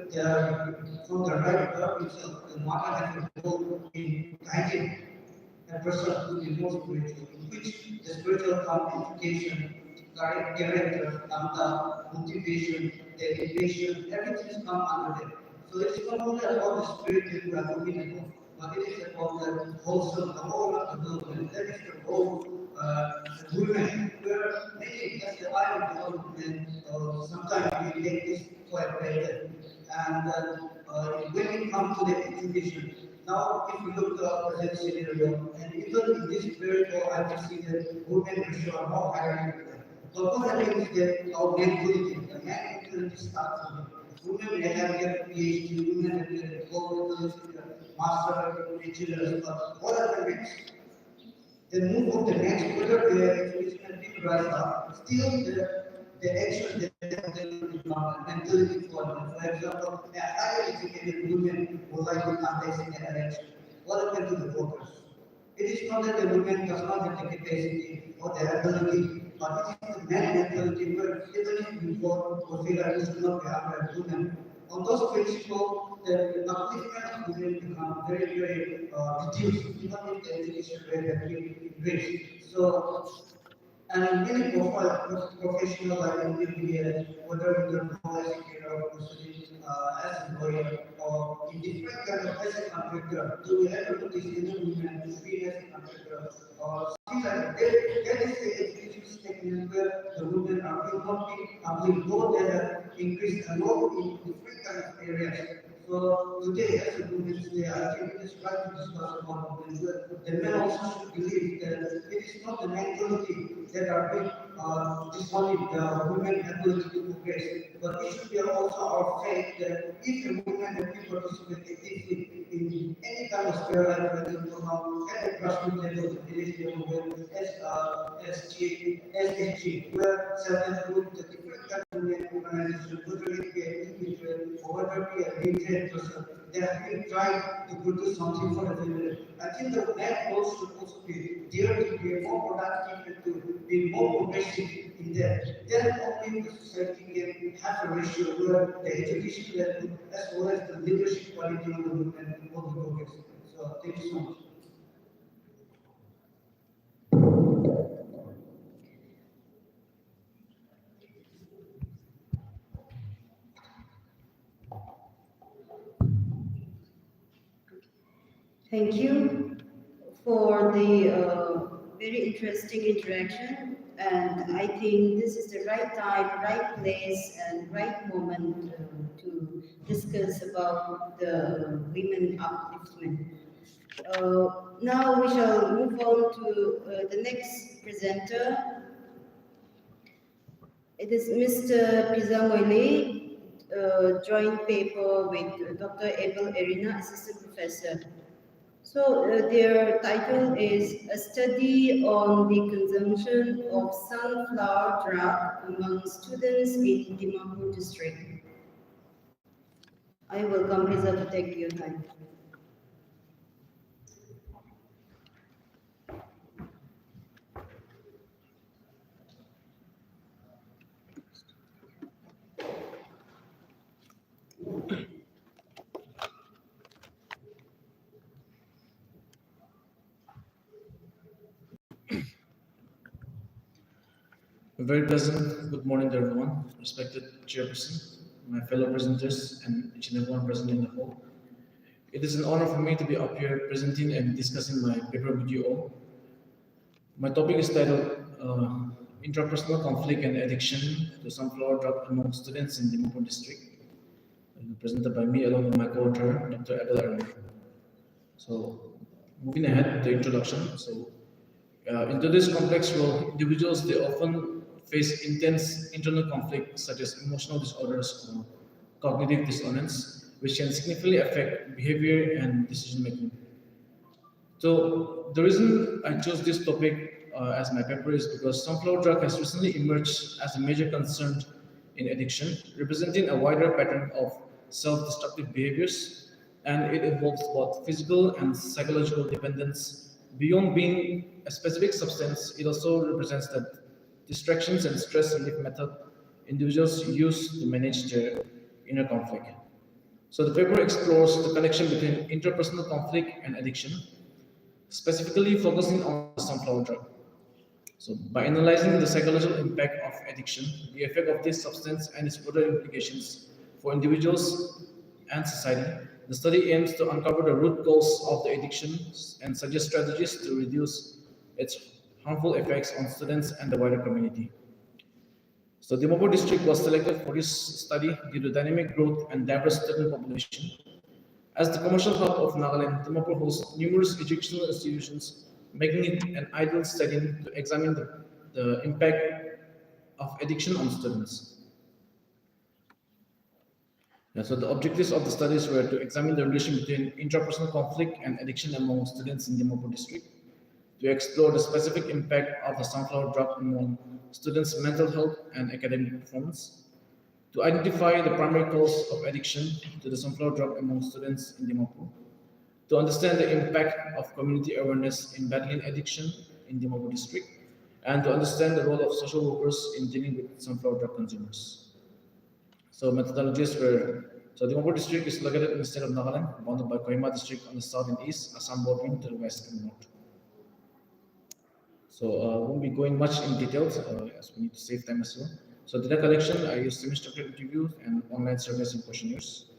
S8: they are from the right birth itself, the mother has a role in guiding a person to be more spiritual, in which the spiritual comes education, character, conduct, motivation, dedication, everything is come under them. So it's not only about the spirit that we are looking at, but it is about the wholesome, the whole of the movement. That is the whole movement. Where maybe as the eye of the movement, sometimes we take this quite granted. And when it comes to the education, now if we look at our present scenario, and even in this spiritual, I can see that women ratio are more higher than men. But what happens is that our mentality, the man mentality starts from women may have get PhD, women have get gold, master, bachelor's, but what happens? The move of the next whether the education did rise up, still the action that they not mentality for them. For example, a highly educated women would like to contest in an election. What happened to the voters? It is not that the women does not have the capacity or the ability, but it is the man mentality where even if you vote or feel like you should not be under women. On those principles, the upliftment of women become very, very reduced, even if the education rate has been increased. So, and many professional like in media, whether you're a prosecutor or as a lawyer or in different kind of as a contractor, do we ever put this in a women to be as a contractor or things like that? That is the education statement where the women are helping both that have increased a lot in different kind of areas. So today, as a Women's Day, I think it is right to discuss about women. The men also should believe that it is not the mentality that are being this only the women ability to progress, but it should be also our faith that if a woman and we participate actively in any kind of sphere life, whether at the grassroots level, the village level, SHG, where self-employed, the different kind of women organizations, whether it be an individual or whether it be a retail person, they have been trying to produce something for the family. I think the net goal should also be there to be more productive and to be more progressive in that. Then only the society can have a ratio where the education level as well as the leadership quality of the movement will progress. So thank you so much.
S1: Thank you for the very interesting interaction, and I think this is the right time, right place, and right moment to discuss about the women upliftment. Now we shall move on to the next presenter. It is Mr. Pizamoile, joint paper with Dr. Abel Erina, Assistant Professor. So their title is A Study on the Consumption of Sunflower Drug Among Students in Dimapur District. I welcome Riza to take your time.
S9: A very pleasant good morning to everyone, respected chairperson, my fellow presenters, and each and everyone present in the hall. It is an honor for me to be up here presenting and discussing my paper with you all. My topic is titled Intrapersonal Conflict and Addiction to Sunflower Drug Among Students in Dimapur District, presented by me along with my co-author, Dr. Abel Erina. So, moving ahead, the introduction. So, into this complex role, individuals, they often face intense internal conflict such as emotional disorders or cognitive dissonance, which can significantly affect behavior and decision making. So the reason I chose this topic as my paper is because sunflower drug has recently emerged as a major concern in addiction, representing a wider pattern of self-destructive behaviors, and it involves both physical and psychological dependence. Beyond being a specific substance, it also represents the distractions and stress relief method individuals use to manage their inner conflict. So the paper explores the connection between interpersonal conflict and addiction, specifically focusing on the sunflower drug. So by analyzing the psychological impact of addiction, the effect of this substance and its broader implications for individuals and society, the study aims to uncover the root cause of the addiction and suggest strategies to reduce its harmful effects on students and the wider community. So Dimapur district was selected for this study due to dynamic growth and diverse student population. As the commercial hub of Nagaland, Dimapur hosts numerous educational institutions, making it an ideal setting to examine the impact of addiction on students. So the objectives of the studies were to examine the relation between intrapersonal conflict and addiction among students in Dimapur district, to explore the specific impact of the sunflower drug among students' mental health and academic performance, to identify the primary cause of addiction to the sunflower drug among students in Dimapur, to understand the impact of community awareness in battling addiction in Dimapur district, and to understand the role of social workers in dealing with sunflower drug consumers. So methodologies were, so Dimapur district is located in the state of Nagaland, bounded by Kohima district on the south and east, Assam bordering to the west and north. So won't be going much in details as we need to save time as well. So data collection, I used semi-structured interviews and online surveys and questionnaires.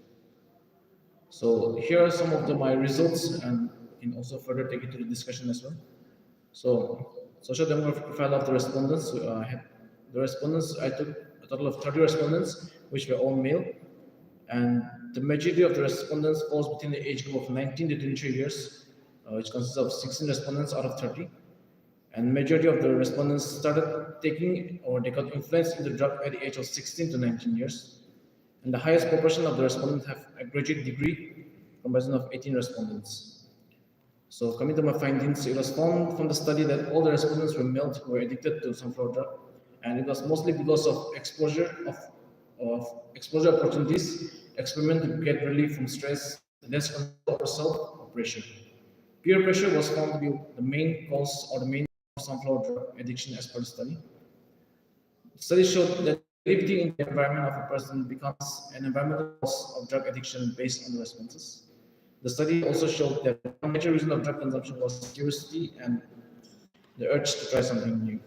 S9: So here are some of my results, and can also further take it to the discussion as well. So social demographic profile of the respondents. I took a total of 30 respondents, which were all male, and the majority of the respondents falls within the age group of 19 to 23 years, which consists of 16 respondents out of 30. and majority of the respondents started taking or they got influenced in the drug at the age of 16 to 19 years. And the highest proportion of the respondents have a graduate degree, comparison of 18 respondents. So coming to my findings, it was found from the study that all the respondents were males who were addicted to sunflower drug, and it was mostly because of of exposure opportunities, experiment to get relief from stress, less control over self, or pressure. Peer pressure was found to be the main cause or the main cause of sunflower drug addiction as per the study. The study showed that living in the environment of a person becomes an environmental cause of drug addiction based on the responses. The study also showed that one major reason of drug consumption was curiosity and the urge to try something new.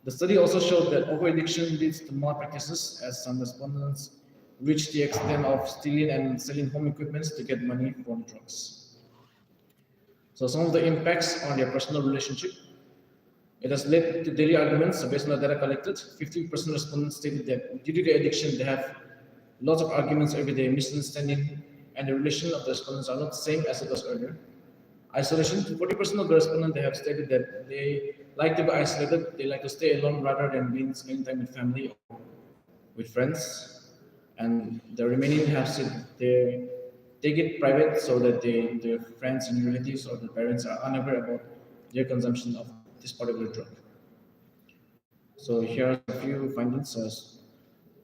S9: The study also showed that overaddiction leads to malpractices as some respondents reached the extent of stealing and selling home equipment to get money from drugs. So some of the impacts on their personal relationship. It has led to daily arguments. So based on the data collected, 50% respondents stated that due to the addiction, they have lots of arguments every day, misunderstanding, and the relation of the respondents are not the same as it was earlier. Isolation, 40% of the respondents they have stated that they like to be isolated, they like to stay alone rather than being spending time with family or with friends. And the remaining have said they take it private so that their friends and relatives or the parents are unaware about their consumption of this particular drug. So here are a few findings.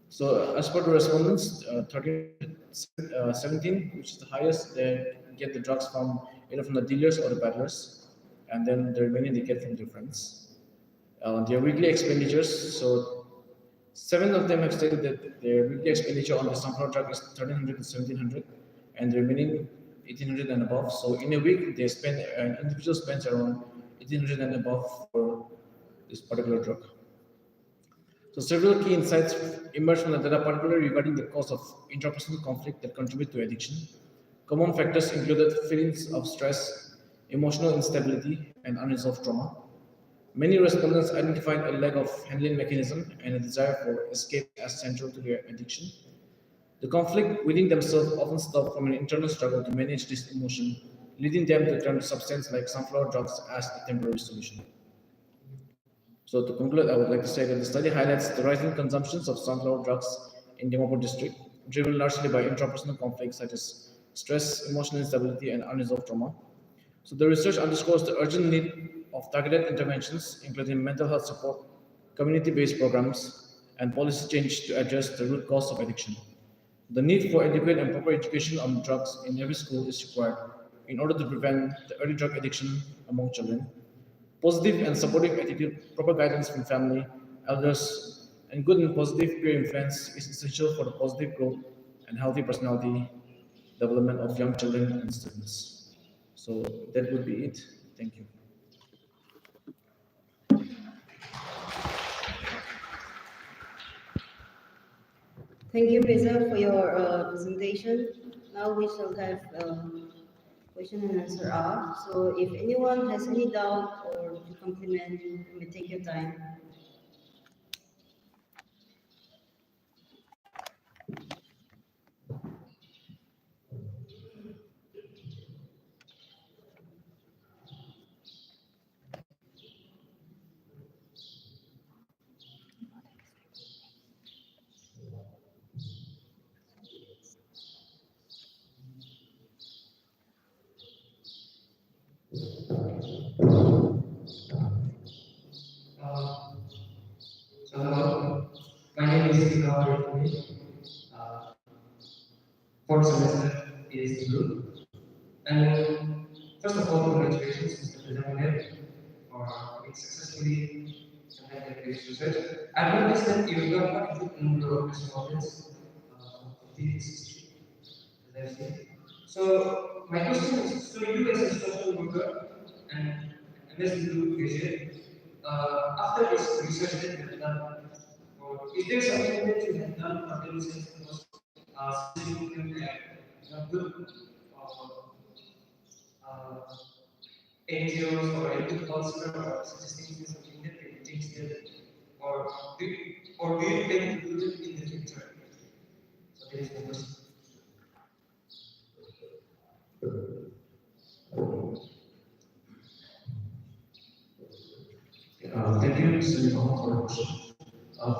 S9: So as per the respondents, 17, which is the highest, they get the drugs from either from the dealers or the peddlers, and then the remaining they get from their friends. Their weekly expenditures, so 7 of them have stated that their weekly expenditure on the sunflower drug is 1300 to 1700, and the remaining 1800 and above. So in a week, they spend an individual spends around 1800 and above for this particular drug. So several key insights emerged from the data, particularly regarding the cause of intrapersonal conflict that contribute to addiction. Common factors included feelings of stress, emotional instability, and unresolved trauma. Many respondents identified a lack of handling mechanism and a desire for escape as central to their addiction. The conflict within themselves often stemmed from an internal struggle to manage this emotion, leading them to turn to substances like sunflower drugs as a temporary solution. So to conclude, I would like to say that the study highlights the rising consumptions of sunflower drugs in Dimapur district, driven largely by intrapersonal conflicts such as stress, emotional instability, and unresolved trauma. So the research underscores the urgent need of targeted interventions, including mental health support, community-based programs, and policy change to address the root cause of addiction. The need for adequate and proper education on drugs in every school is required in order to prevent the early drug addiction among children. Positive and supportive attitude, proper guidance from family, elders, and good and positive peer influence is essential for the positive growth and healthy personality development of young children and students. So that would be it. Thank you.
S1: Thank you, Reza, for your presentation. Now we shall have question and answer hour. So if anyone has any doubt or to compliment, you may take your time.
S8: Uh, so hello, my name is Sikar Rukuni. Fourth semester is blue. And first of all, congratulations, Mr. President, for having successfully conducted this research. I've noticed that you've got quite a good number of respondents from 50 to 60, as I've seen. So my question is, so you as a social worker and MS Blue graduate, after this research that you have done, or is there something that you have done for the research that was significant and good uh, NGOs or any counselor or suggesting something that can change that, or do you plan to do it in the future? So that is my question.
S9: Mr. Nihon, for the question.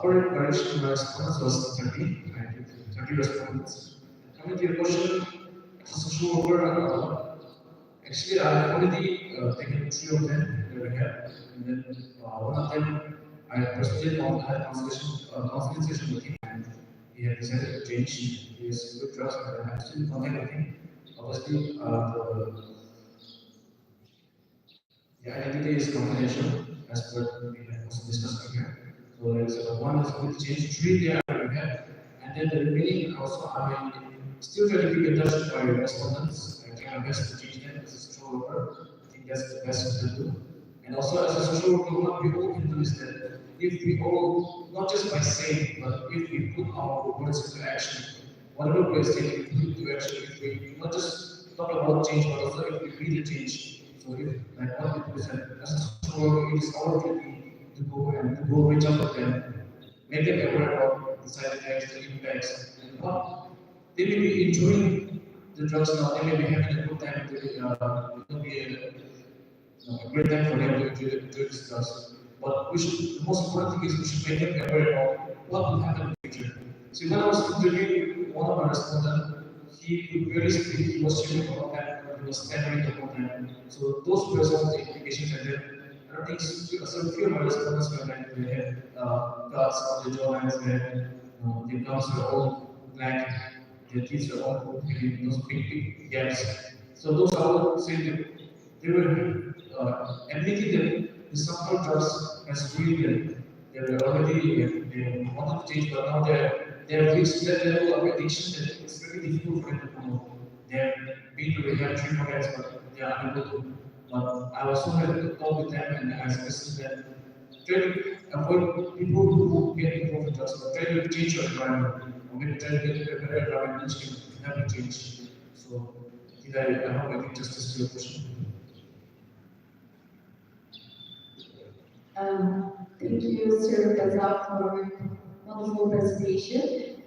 S9: For encouragement, my response was 30, I did 30 respondents. Coming to your question, as a social worker, actually I've already taken 3 of them that we have, and then one of them I personally had counseling session with him, and he had decided to change. He is good trust, and I'm still in contact with him. Obviously, the identity is confidential, as per we have also discussed earlier. So there is one is good change, 3 there we have, and then the remaining also I still try to keep in touch with my respondents. I try my best to change them as a social worker. I think that's the best we can do. And also as a social worker, what we all can do is that if we all, not just by saying, but if we put our words into action, whatever we are saying, we put it into action, if we not just talk about change, but also if we really change. So if, like what people said, as a social worker, it is our duty to go reach out to them, make them aware about the side effects, the impacts, and what they may be enjoying the drugs now, they may be having a good time, it will be a great time for them to discuss. But the most important thing is we should make them aware of what will happen in the future. See, when I was interviewing one of my respondents, he could barely speak, he was sharing about that, he was stammering the whole time. So those were some of the implications, and then I don't think some few of my respondents were like, they had cuts on the jawlines, their gums were all black, their teeth were all having those big gaps. So those I would say that they were admitting that the sample drugs has ruined them. They were already they wanted to change, but now they're reached that level of addiction that it's very difficult for them to come out. They've been to rehab treatment programs, but they are unable to. But I also had to talk with them and I suggested that try to avoid people who get involved in drugs, but try to change your environment, or maybe try to get a better environment which can help you change. So I hope I did justice to your question.
S4: Thank you, Sir Gaza, for wonderful presentation.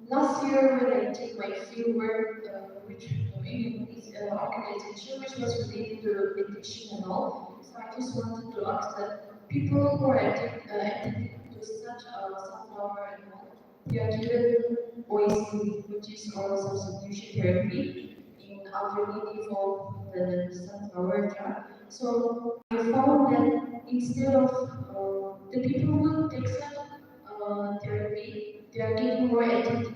S4: Last year, when I did my field work, which is organization, which was related to addiction and all, so I just wanted to ask that people who are addicted to such sunflower and all, they are given OAC, which is oral substitution therapy, in alternative of the sunflower drug. So I found that instead of the people who take such therapy, they are getting more addicted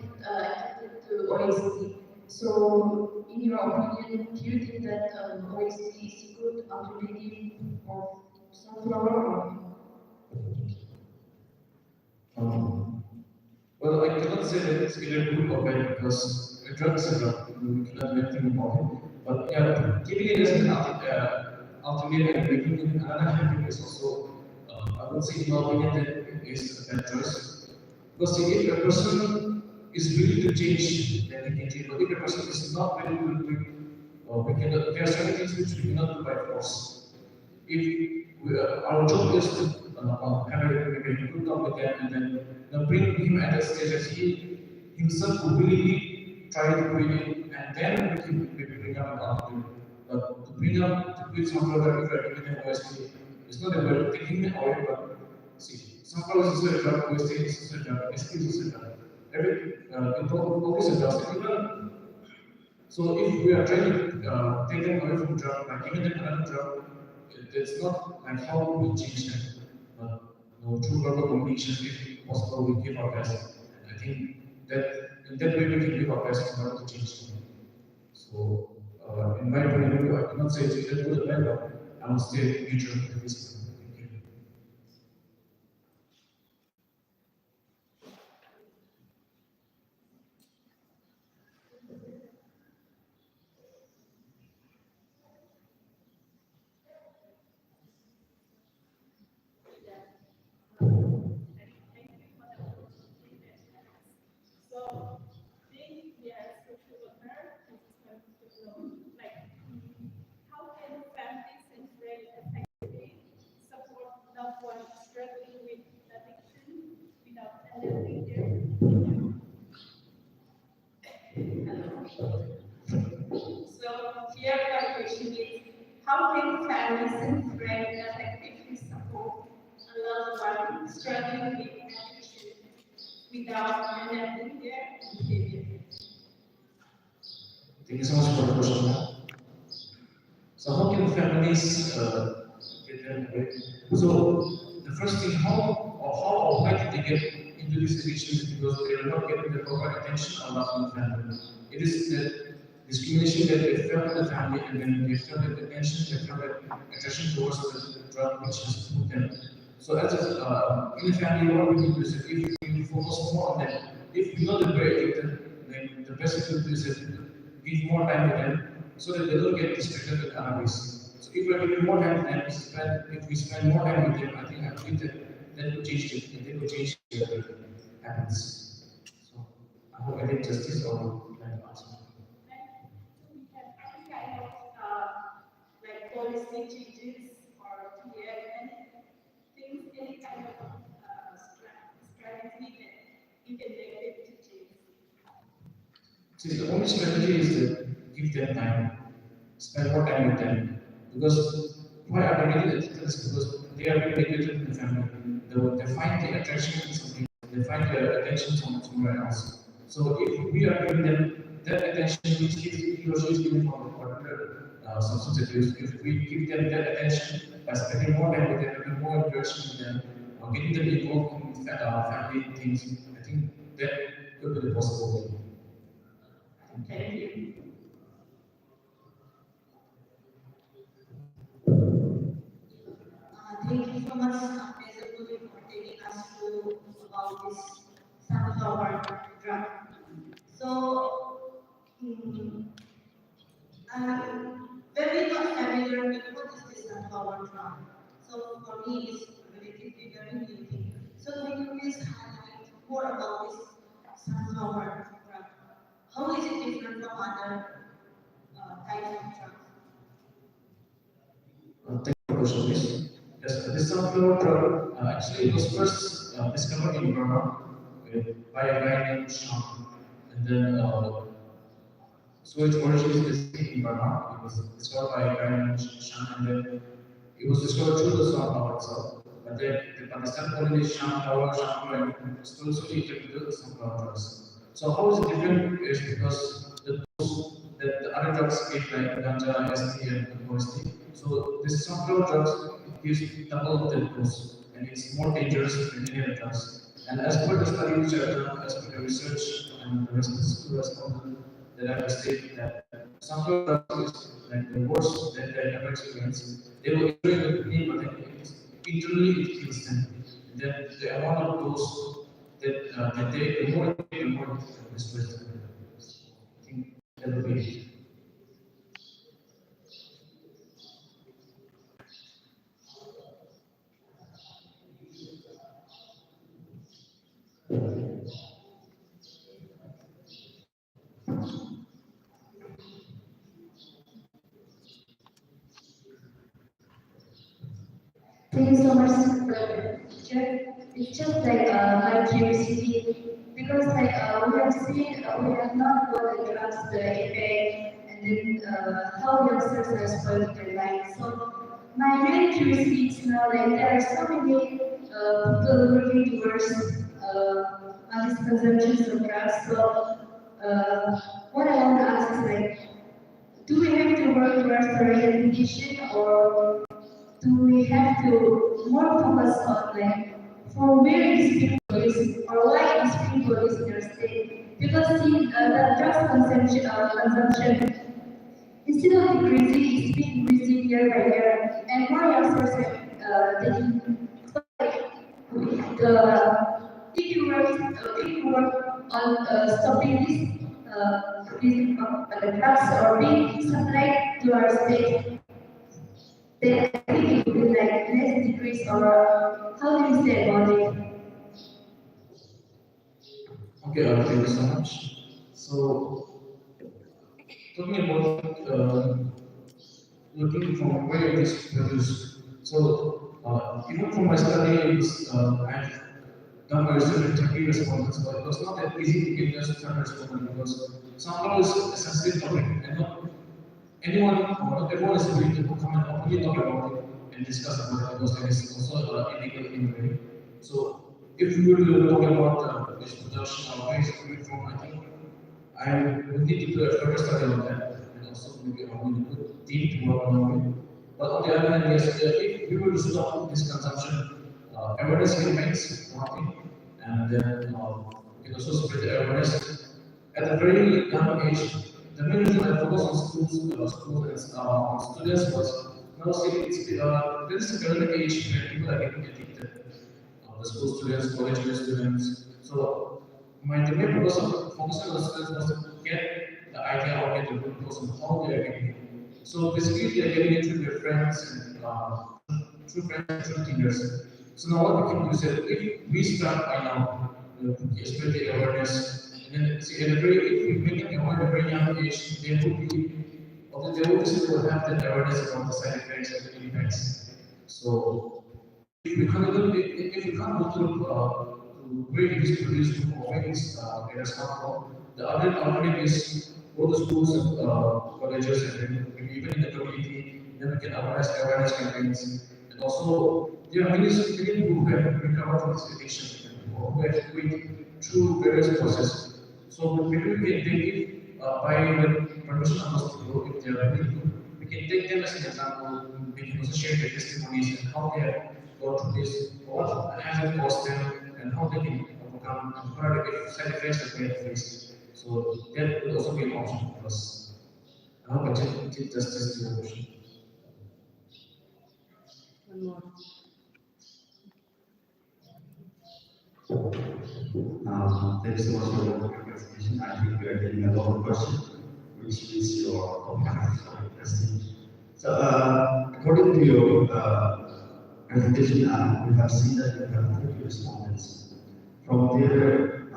S4: to OST. So, in your opinion, do you think that OST is a good alternative of sunflower or?
S9: Well, I cannot say that it's either good or bad because a drug is a drug. We cannot do anything about it. But yeah, giving it as an alternative and making it another habit is also, I would say, in my opinion, that is a bad choice. Because see, if a person is willing to change, then he can change. But if a person is not willing to do it, there are certain things which we cannot do by force. Our job is to have a good talk with them and then bring him at a stage that he himself will really try to bring it, and then we can maybe bring up an argument. But to bring some other if I give them OST, it's not about taking it away, but see, some colors is a drug, OST is a drug, ST is a drug. In total is a drug. So if we are trying to take them away from drug by giving them another drug, it's not like how we change them. But through verbal communication, if possible, we give our best. And I think that in that way we can give our best in order to change them. So in my point of view, I cannot say it's either good or bad, but I would say neutral at this point. Thank you.
S10: So, being a social worker, I just want to know, like, how can families and friends effectively support loved ones struggling with addiction without enabling them? So, here my question is, how can families and friends effectively support without men being there and stay there.
S9: Thank you so much for the question, ma'am. So how can families get them away? So the first thing, how or why did they get into this situation is because they are not getting the proper attention or love from the family. It is the discrimination that they felt in the family, and then they felt that attention, they felt that attraction towards the drug which has put them. So as in the family, what we do is that if we focus more on them, if we know that we're addicted, then the best thing to do is that give more time to them so that they don't get distracted with other ways. So if we're giving more time to them, if we spend more time with them, I believe that will change it, and they will change their habits. So I hope I did justice or like answer.
S10: We have any kind of like policy changes or any kind of strategy that you can make them to change.
S9: See, the only strategy is to give them time, spend more time with them. Because why are they getting addicted? Because they are being neglected in the family. They find the attraction in something, they find the attention somewhere else. So if we are giving them that attention which he or she is giving from a particular substance abuse, if we give them that attention by spending more time with them, having more interaction with them, getting them involved in family things, I think that could be the possibility.
S10: Thank you.
S4: Thank you so much, Mr. Puri, for taking us through about this sunflower drug. So, I'm very not familiar with what is this sunflower drug. So, for me, it's relatively very new thing. So, can you please highlight more about this sunflower drug? How is it different from other types of drugs?
S9: Thank you for the question, please. Yes, this sunflower drug actually it was first discovered in Burma by a guy named Shang. And then, so its origin is in Burma. It was discovered by a guy named Shang, and then it was discovered through the sunflower itself. But then the Pakistan colony sunflower, and slowly into the sunflower drugs. So how is it different? Is because the dose that the other drugs give like ganja, ST, and OST. So this sunflower drugs it gives double the dose, and it's more dangerous than any other drugs. And as per the study which I've done, as per the research and the respondent that I've stated that sunflower drugs is like the worst that they ever experienced. They will enjoy the pain, but internally it kills them. And then the amount of dose that they take, the more they take, the more it destroys them. I think that will be it.
S4: Thank you so much, Jeff. It's just like my curiosity because like we have seen we have not got the drugs, the effect, and then how youngsters are spoiled their lives. So my main curiosity is now like there are so many people working towards on this consumption of drugs. So what I want to ask is like, do we have to work towards the rehabilitation or do we have to more focus on like for where these people is or why these people is in their state? Because see, the drugs consumption instead of decreasing, it's been increasing year by year, and more youngsters are taking if you work on stopping these drugs or being supplied to our state, then I think it would be like less decrease or how do you say about it?
S9: Okay, thank you so much. So, talking about looking from where it is produced. So, even from my studies, I've done my research in Turkey respondents, but it was not that easy to get just Turkey respondents because somehow it's a sensitive topic and not anyone or not everyone is willing to come and openly talk about it and discuss about it because that is also illegal in a way. So, if we were to talk about waste production or waste reform, I think I would need to do a further study on that, and also maybe I will need a good team to work on it. But on the other hand, yes, if we were to stop this consumption, awareness remains one thing, and then we can also spread the awareness at a very young age. The main reason I focus on schools and on students was now see this is a very age where people are getting addicted. The school students, college students. So the main purpose of focusing on the students was to get the idea or get the root cause of how they are getting. So basically, they are getting it through their friends and through friends and through teachers. So now what we can do is that if we start by now, spread the awareness, and then see at a very if we make them aware at a very young age, they will be or they will still have that awareness about the side effects and the impacts. So if we can't do if we can't go to where it is produced or where it's it has come from, the other alternative is go to schools and colleges and then maybe even in the community, then we can organize awareness campaigns. And also there are many people who have recovered from this addiction or who have quit through various processes. So maybe we can take it by the permission of us to go if they are willing to. We can take them as an example. We can also share their testimonies and how they have gone through this, what has it cost them, and how they can overcome and what are the side effects that they have faced. So that will also be an option for us. I hope I did justice to your question.
S1: One more.
S3: Thank you so much for your presentation. I think we are getting a lot of questions, which is your comprehensive testing. So, according to your presentation, we have seen that you have 30 respondents. From there,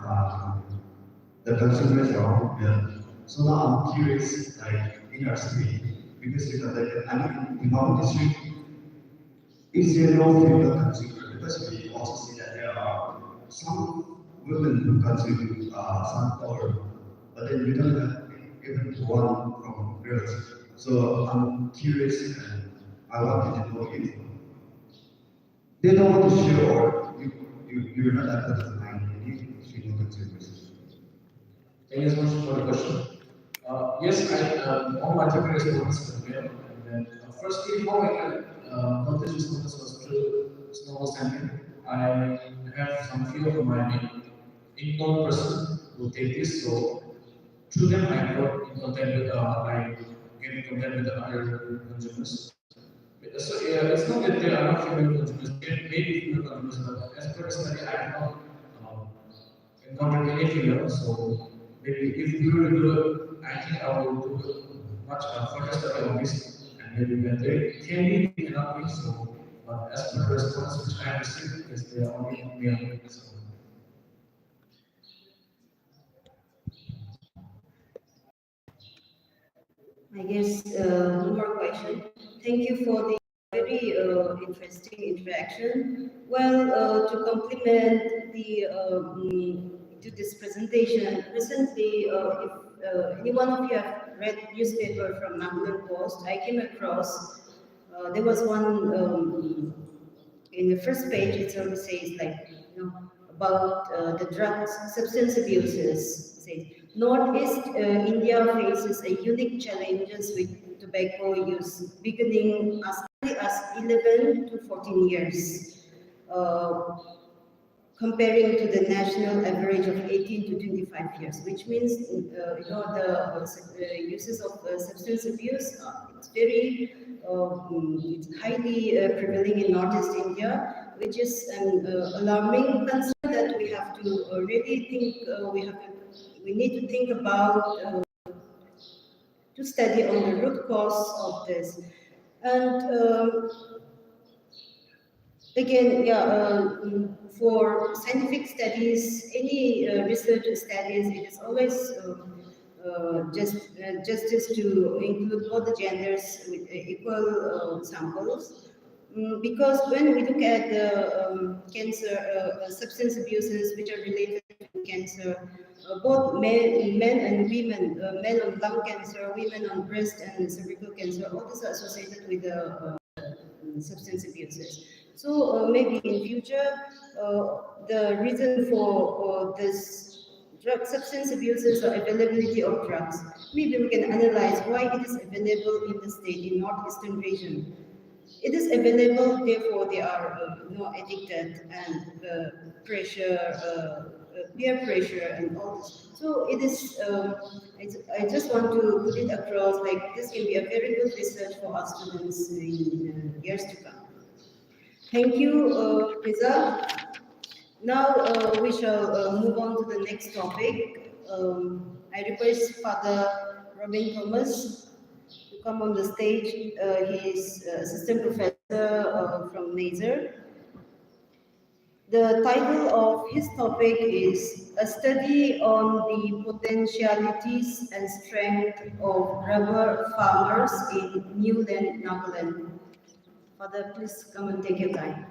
S3: the consumers are there. So now I'm curious, like in our state, because you know that I mean in our district, is there no female consumer? Because we also see that there are some women who consume sunflower, but then we don't have even one from girls. So I'm curious and I wanted to know if they don't want to share or you're not able to find any female consumers.
S9: Thank you so much for the question. Yes, all my typical responses were male. And then, firstly, how I can notice responses was through snowball sampling. I have some few of my in-known person who take this, so through them I got in contact with, I get in contact with the other consumers. So yeah, it's not that there are not female consumers, there may be female consumers, but as per the study, I have not encountered any female, so maybe if we were to do it, I think I will do much further study on this, and maybe when there can be enough be so, but as per the response which I have received, is they are only male. So.
S1: I guess one more question. Thank you for the very interesting interaction. Well, to complement the to this presentation, recently, if any one of you have read newspaper from Nagulan Post, I came across there was one in the first page. It only says like about the drugs, substance abuses. Says Northeast India faces a unique challenges with tobacco use, beginning as early as 11 to 14 years, comparing to the national average of 18 to 25 years, which means the uses of substance abuse it's very it's highly prevailing in Northeast India, which is an alarming concern that we have to really think we need to think about to study on the root cause of this. And again, for scientific studies, any research studies, it is always justice to include both the genders with equal samples. Because when we look at the cancer, substance abuses which are related to cancer, both men and women, men on lung cancer, women on breast and cervical cancer, all these are associated with the substance abuses. So maybe in future, the reason for this drug substance abuses or availability of drugs, maybe we can analyze why it is available in the state in northeastern region. It is available, therefore they are addicted and pressure, peer pressure and all this. So it is, I just want to put it across like this can be a very good research for our students in years to come. Thank you, Rizal. Now we shall move on to the next topic. I request Father Robin Thomas to come on the stage. He is assistant professor from NASER. The title of his topic is A Study on the Potentialities and Strength of Rubber Farmers in Newland, Nagaland. Father, please come and take your time.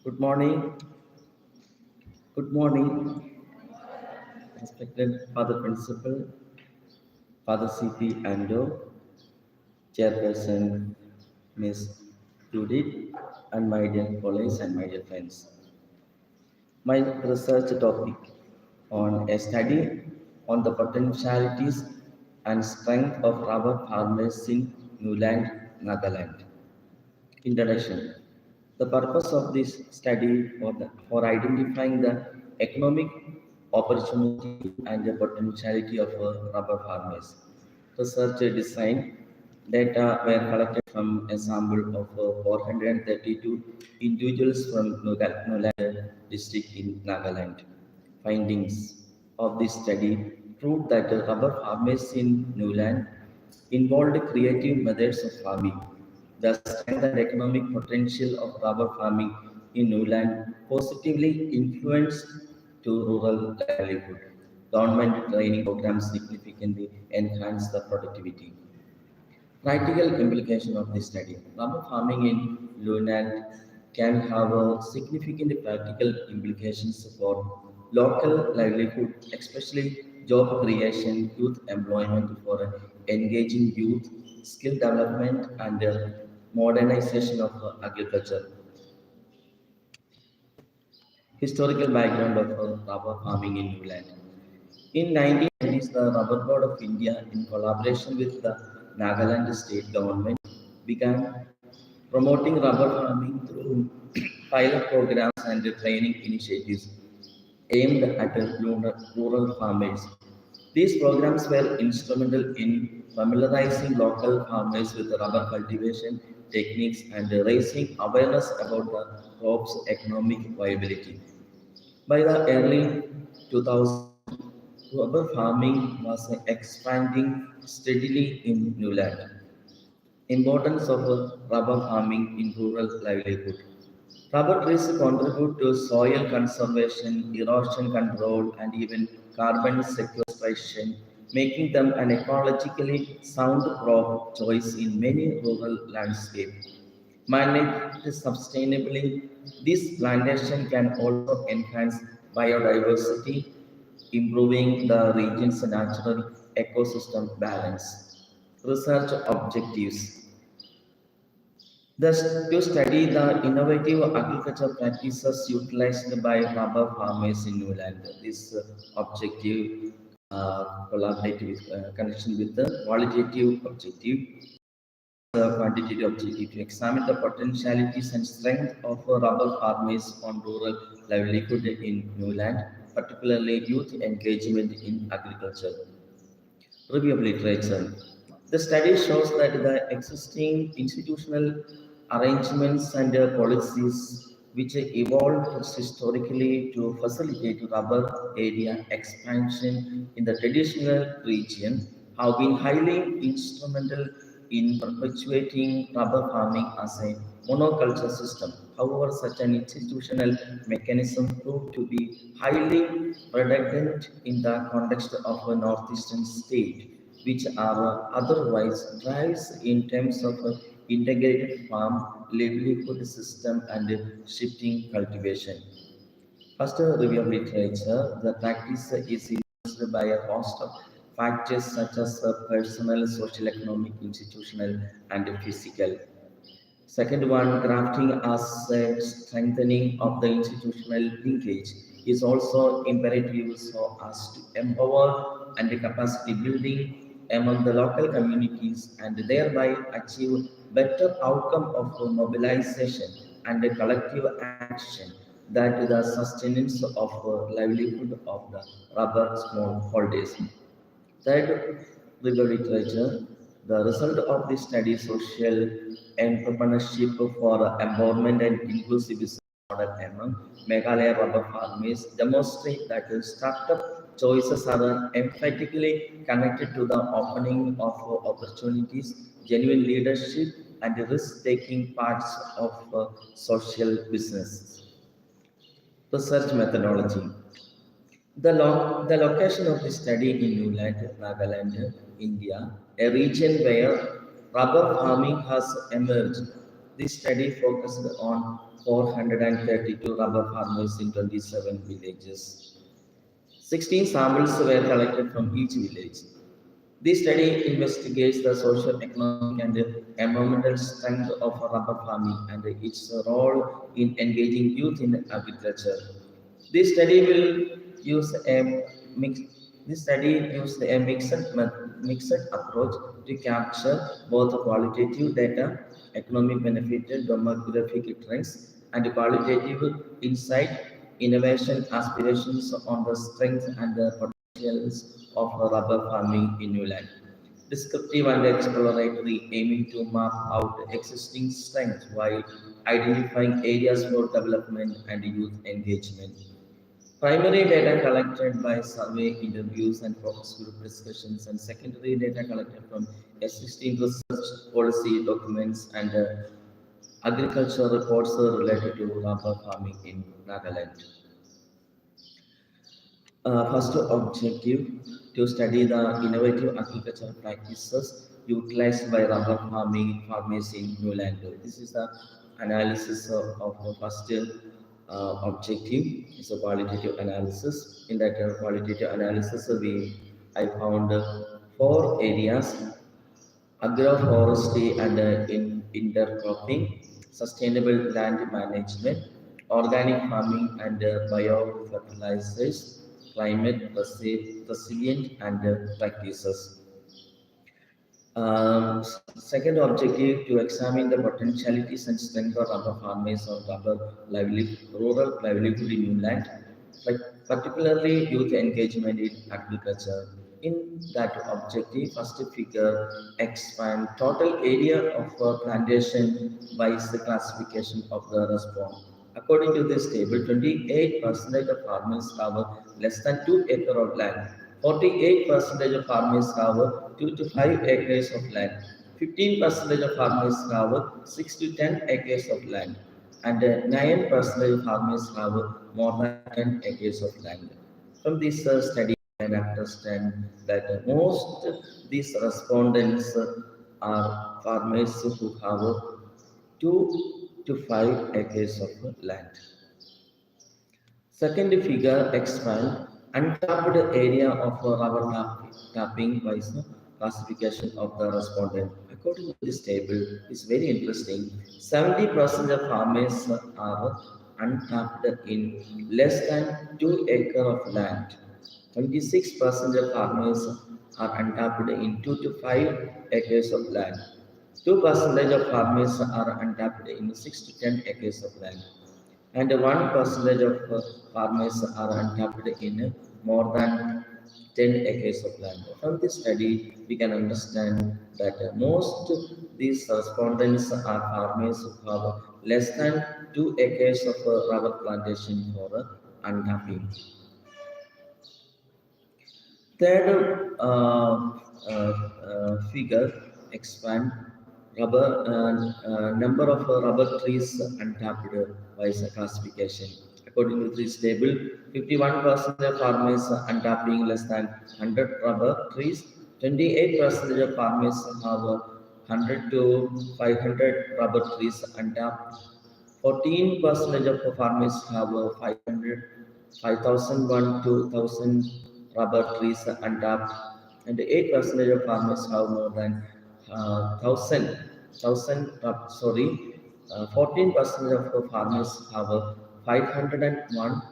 S11: Good morning. Good morning, respected Father Principal, Father C.P. Ando, Chairperson Miss Judith, and my dear colleagues and my dear friends. My research topic on a study on the potentialities and strength of rubber farmers in Newland, Nagaland. Introduction. The purpose of this study for identifying the economic opportunity and the potentiality of rubber farmers. Research design data were collected from a sample of 432 individuals from Newland district in Nagaland. Findings of this study proved that rubber farmers in Newland involved creative methods of farming. The strength and economic potential of rubber farming in Newland positively influenced to rural livelihood. Government training programs significantly enhanced the productivity. Practical implication of this study. Rubber farming in Newland can have a significant practical implications for local livelihood, especially job creation, youth employment for engaging youth, skill development, and modernization of agriculture. Historical background of rubber farming in Newland. In 1990s, the Rubber Board of India, in collaboration with the Nagaland state government, began promoting rubber farming through pilot programs and training initiatives aimed at rural farmers. These programs were instrumental in familiarizing local farmers with rubber cultivation techniques and raising awareness about the crop's economic viability. By the early 2000s, rubber farming was expanding steadily in Newland. Importance of rubber farming in rural livelihood. Rubber trees contribute to soil conservation, erosion control, and even carbon sequestration, making them an ecologically sound crop choice in many rural landscapes. Managed sustainably, this plantation can also enhance biodiversity, improving the region's natural ecosystem balance. Research objectives. Thus, to study the innovative agriculture practices utilized by rubber farmers in Newland. This objective collaborative connection with the qualitative objective, the quantitative objective to examine the potentialities and strength of rubber farmers on rural livelihood in Newland, particularly youth engagement in agriculture. Review of literature. The study shows that the existing institutional arrangements and policies which evolved historically to facilitate rubber area expansion in the traditional region have been highly instrumental in perpetuating rubber farming as a monoculture system. However, such an institutional mechanism proved to be highly redundant in the context of a northeastern state which are otherwise drives in terms of integrated farm, livelihood system, and shifting cultivation. First, a review of literature. The practice is influenced by a host of factors such as personal, social, economic, institutional, and physical. Second one, crafting as a strengthening of the institutional linkage is also imperative so as to empower and capacity building among the local communities and thereby achieve better outcome of mobilization and collective action that the sustenance of livelihood of the rubber smallholders. Third, legal literature. The result of this study, social entrepreneurship for empowerment and inclusive business model among Meghalaya rubber farmers demonstrate that the startup choices are emphatically connected to the opening of opportunities, genuine leadership, and risk-taking parts of social business. Research methodology. The location of the study in Newland, Nagaland, India, a region where rubber farming has emerged. This study focused on 432 rubber farmers in 27 villages. 16 samples were collected from each village. This study investigates the social, economic, and environmental strength of rubber farming and its role in engaging youth in agriculture. This study will use a mix. This study used a mixed approach to capture both qualitative data, economic benefit, demographic trends, and qualitative insight, innovation aspirations on the strengths and the potentials of rubber farming in Newland. Descriptive and exploratory, aiming to map out existing strengths while identifying areas for development and youth engagement. Primary data collected by survey interviews and focus group discussions, and secondary data collected from existing research policy documents and agriculture reports related to rubber farming in Nagaland. First objective to study the innovative agricultural practices utilized by rubber farming farmers in Newland. This is the analysis of the first objective. Is a qualitative analysis. In that qualitative analysis, I found four areas: agroforestry and intercropping, sustainable land management, organic farming and biofertilizers, climate resilient and practices. Second objective to examine the potentialities and strength of rubber farmers or rubber rural livelihood in inland, particularly youth engagement in agriculture. In that objective, first figure expand total area of plantation by the classification of the response. According to this table, 28% of farmers have less than 2 acres of land. 48% of farmers have 2 to 5 acres of land. 15% of farmers have 6 to 10 acres of land. And 9% of farmers have more than 10 acres of land. From this study, I can understand that most these respondents are farmers who have 2 to 5 acres of land. Second figure expand untapped area of rubber tapping by classification of the respondent. According to this table, it's very interesting. 70% of farmers are untapped in less than 2 acres of land. 26% of farmers are untapped in 2 to 5 acres of land. 2% of farmers are untapped in 6 to 10 acres of land. And 1% of farmers are untapped in more than 10 acres of land. From this study, we can understand that most these respondents are farmers who have less than 2 acres of rubber plantation for untapping. Third figure expand number of rubber trees untapped by classification. According to this table, 51% of farmers untapping less than 100 rubber trees, 28% of farmers have 100 to 500 rubber trees untapped. 14% of the farmers have 5,001 to 1,000 rubber trees untapped, and 8% of farmers have more than 14% of the farmers have 501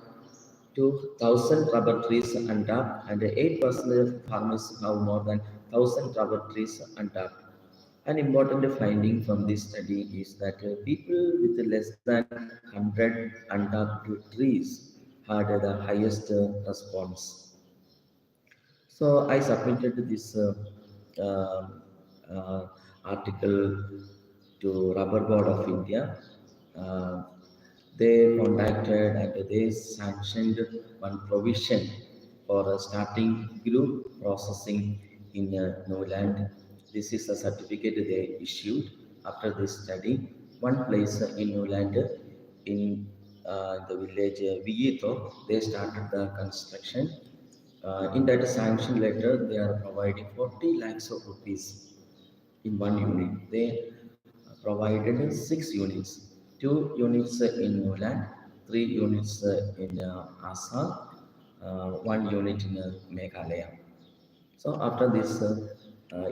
S11: to 1,000 rubber trees untapped, and 8% of farmers have more than 1,000 rubber trees untapped. An important finding from this study is that people with less than 100 untapped trees had the highest response. So I submitted this uh, article to Rubber Board of India. Uh, they contacted and they sanctioned one provision for starting group processing in Newland. This is a certificate they issued after this study. One place in Newland, in the village Viyito, they started the construction. In that sanction letter, they are providing 40 lakhs of rupees in one unit. They provided 6 units, 2 units in Newland, 3 units in Assam, 1 unit in Meghalaya. So after this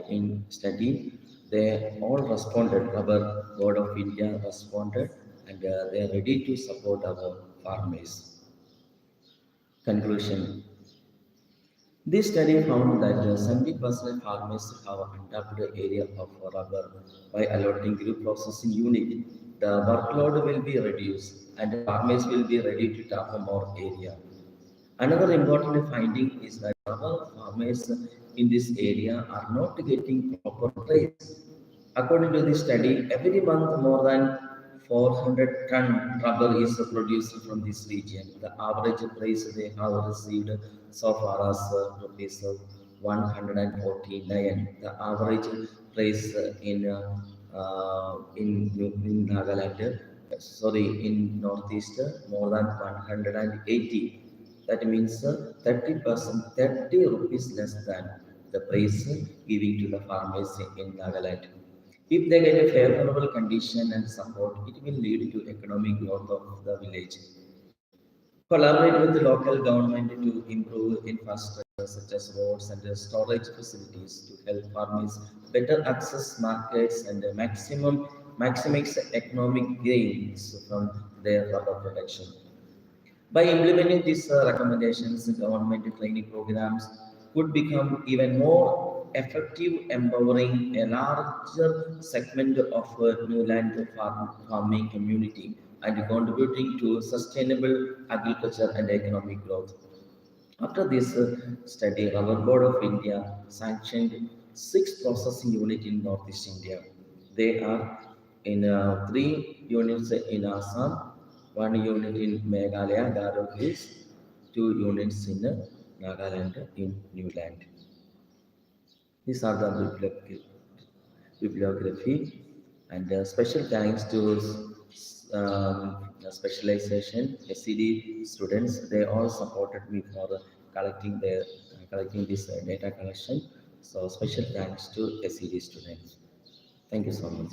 S11: in study, they all responded. Our Board of India responded, and they are ready to support our farmers. Conclusion. This study found that 70% farmers have untapped area of rubber. By allotting group processing unit, the workload will be reduced and farmers will be ready to tap more area. Another important finding is that our farmers in this area are not getting proper price. According to this study, every month more than 400 ton rubber is produced from this region. The average price they have received so far as rupees 149. The average price in Nagaland, sorry, in Northeast, more than 180. That means 30%, 30 rupees less than the price giving to the farmers in Nagaland. If they get a favorable condition and support, it will lead to economic growth of the village. Collaborate with the local government to improve infrastructure such as roads and storage facilities to help farmers better access markets and maximize economic gains from their rubber production. By implementing these recommendations, government training programs could become even more effective, empowering a larger segment of Newland farming community and contributing to sustainable agriculture and economic growth. After this study, our Board of India sanctioned 6 processing units in Northeast India. They are in 3 units in Assam, 1 unit in Meghalaya, Garo Hills, 2 units in Nagaland in Newland. These are the bibliography, and special thanks to specialization SED students. They all supported me for collecting this data collection. So special thanks to SED students. Thank you so much.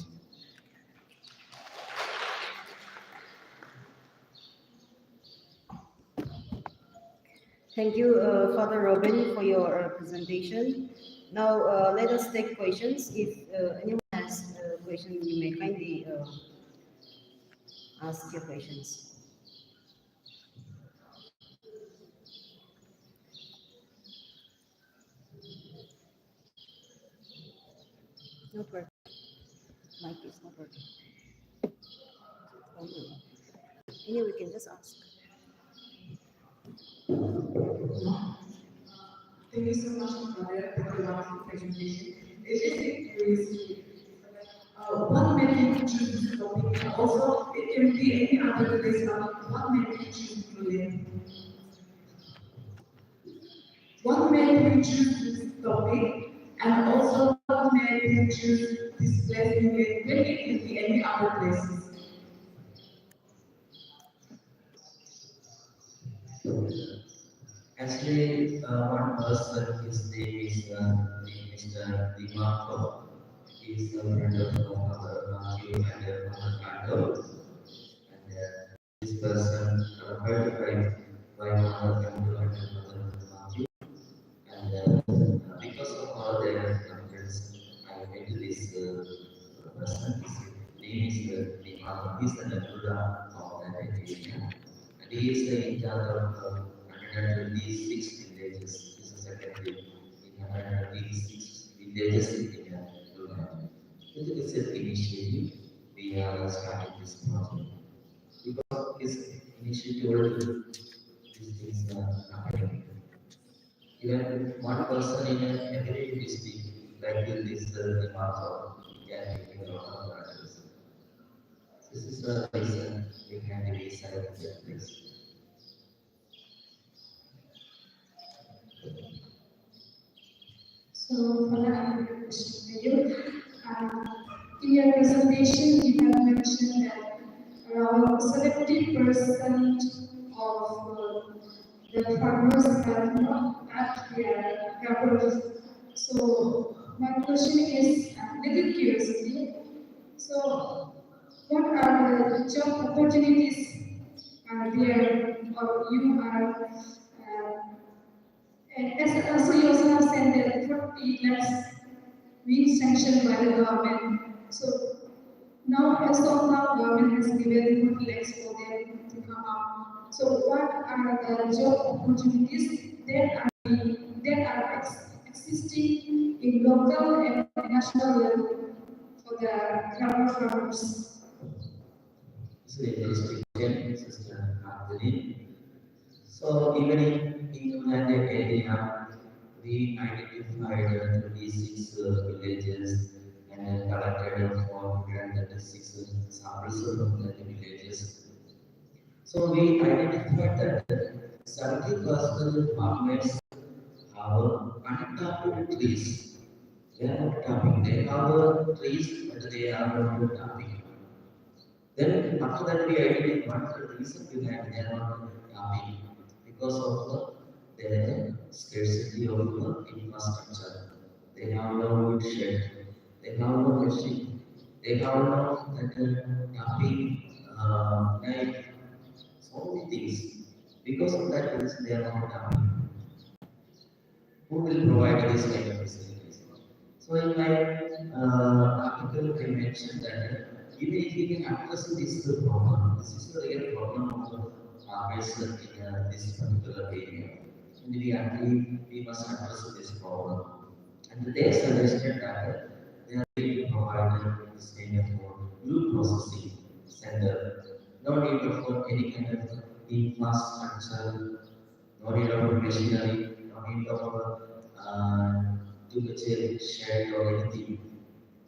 S1: Thank you, Father Robin, for your presentation. Now, let us take questions. If anyone has a question, you may kindly ask your questions. No problem. Mic is not working. Anyway, we can just ask.
S12: Thank you so much, Father, for the wonderful presentation. It is curious what made you choose this topic, and also it can be any other place, but what made you choose Berlin? What made you choose this topic, and also what made you choose this place in Berlin? Maybe it can be any other places.
S11: Actually, one person, his name is Mr. Dimarco. He is the friend of Mother Matthew and Mother Kando. And this person qualified by Mother Kando and Mother Matthew. And because of all their conference, I met this person. His name is Dimarco. He is the Natura of that area. And he is the in charge of 126 villages. This is a secretary in 126 villages in India. It is an initiative. We are starting this project because his initiative already these things are happening. Even one person in every district, like this the marker, can give a lot of practice. This is the reason we can decide this.
S4: So, for that question, in your presentation, you have mentioned that around 70% of the farmers have not at their capital. So, my question is, little curiosity. So, what are the job opportunities are there, or you are and as also you also have said that 40 lakhs being sanctioned by the government. So now as of now government has given 40 lakhs for them to come out. So what are the job opportunities that are existing in local and national level for the farmers?
S11: So, interesting question, Sister Anthony. So, even in England area, we identified 26 villages and collected 436 samples from the villages. So, we identified that 70% of farmers have untapped trees. They are not tapping, they have trees, but they are not tapping. Then after that we identified the reason behind they are not coming because of the scarcity of infrastructure. They have no wood shed, they have no machine, they have no that tapping night, so many things. Because of that reason they are not coming. Who will provide this kind of facilities? So in my article, I mentioned that even if we can address this problem, this is the real problem of the farmers in this particular area. And we must address this problem. And they suggested that they are going to provide this kind of food processing center. No need of any kind of infrastructure, no need of machinery, no need of to the shed or anything.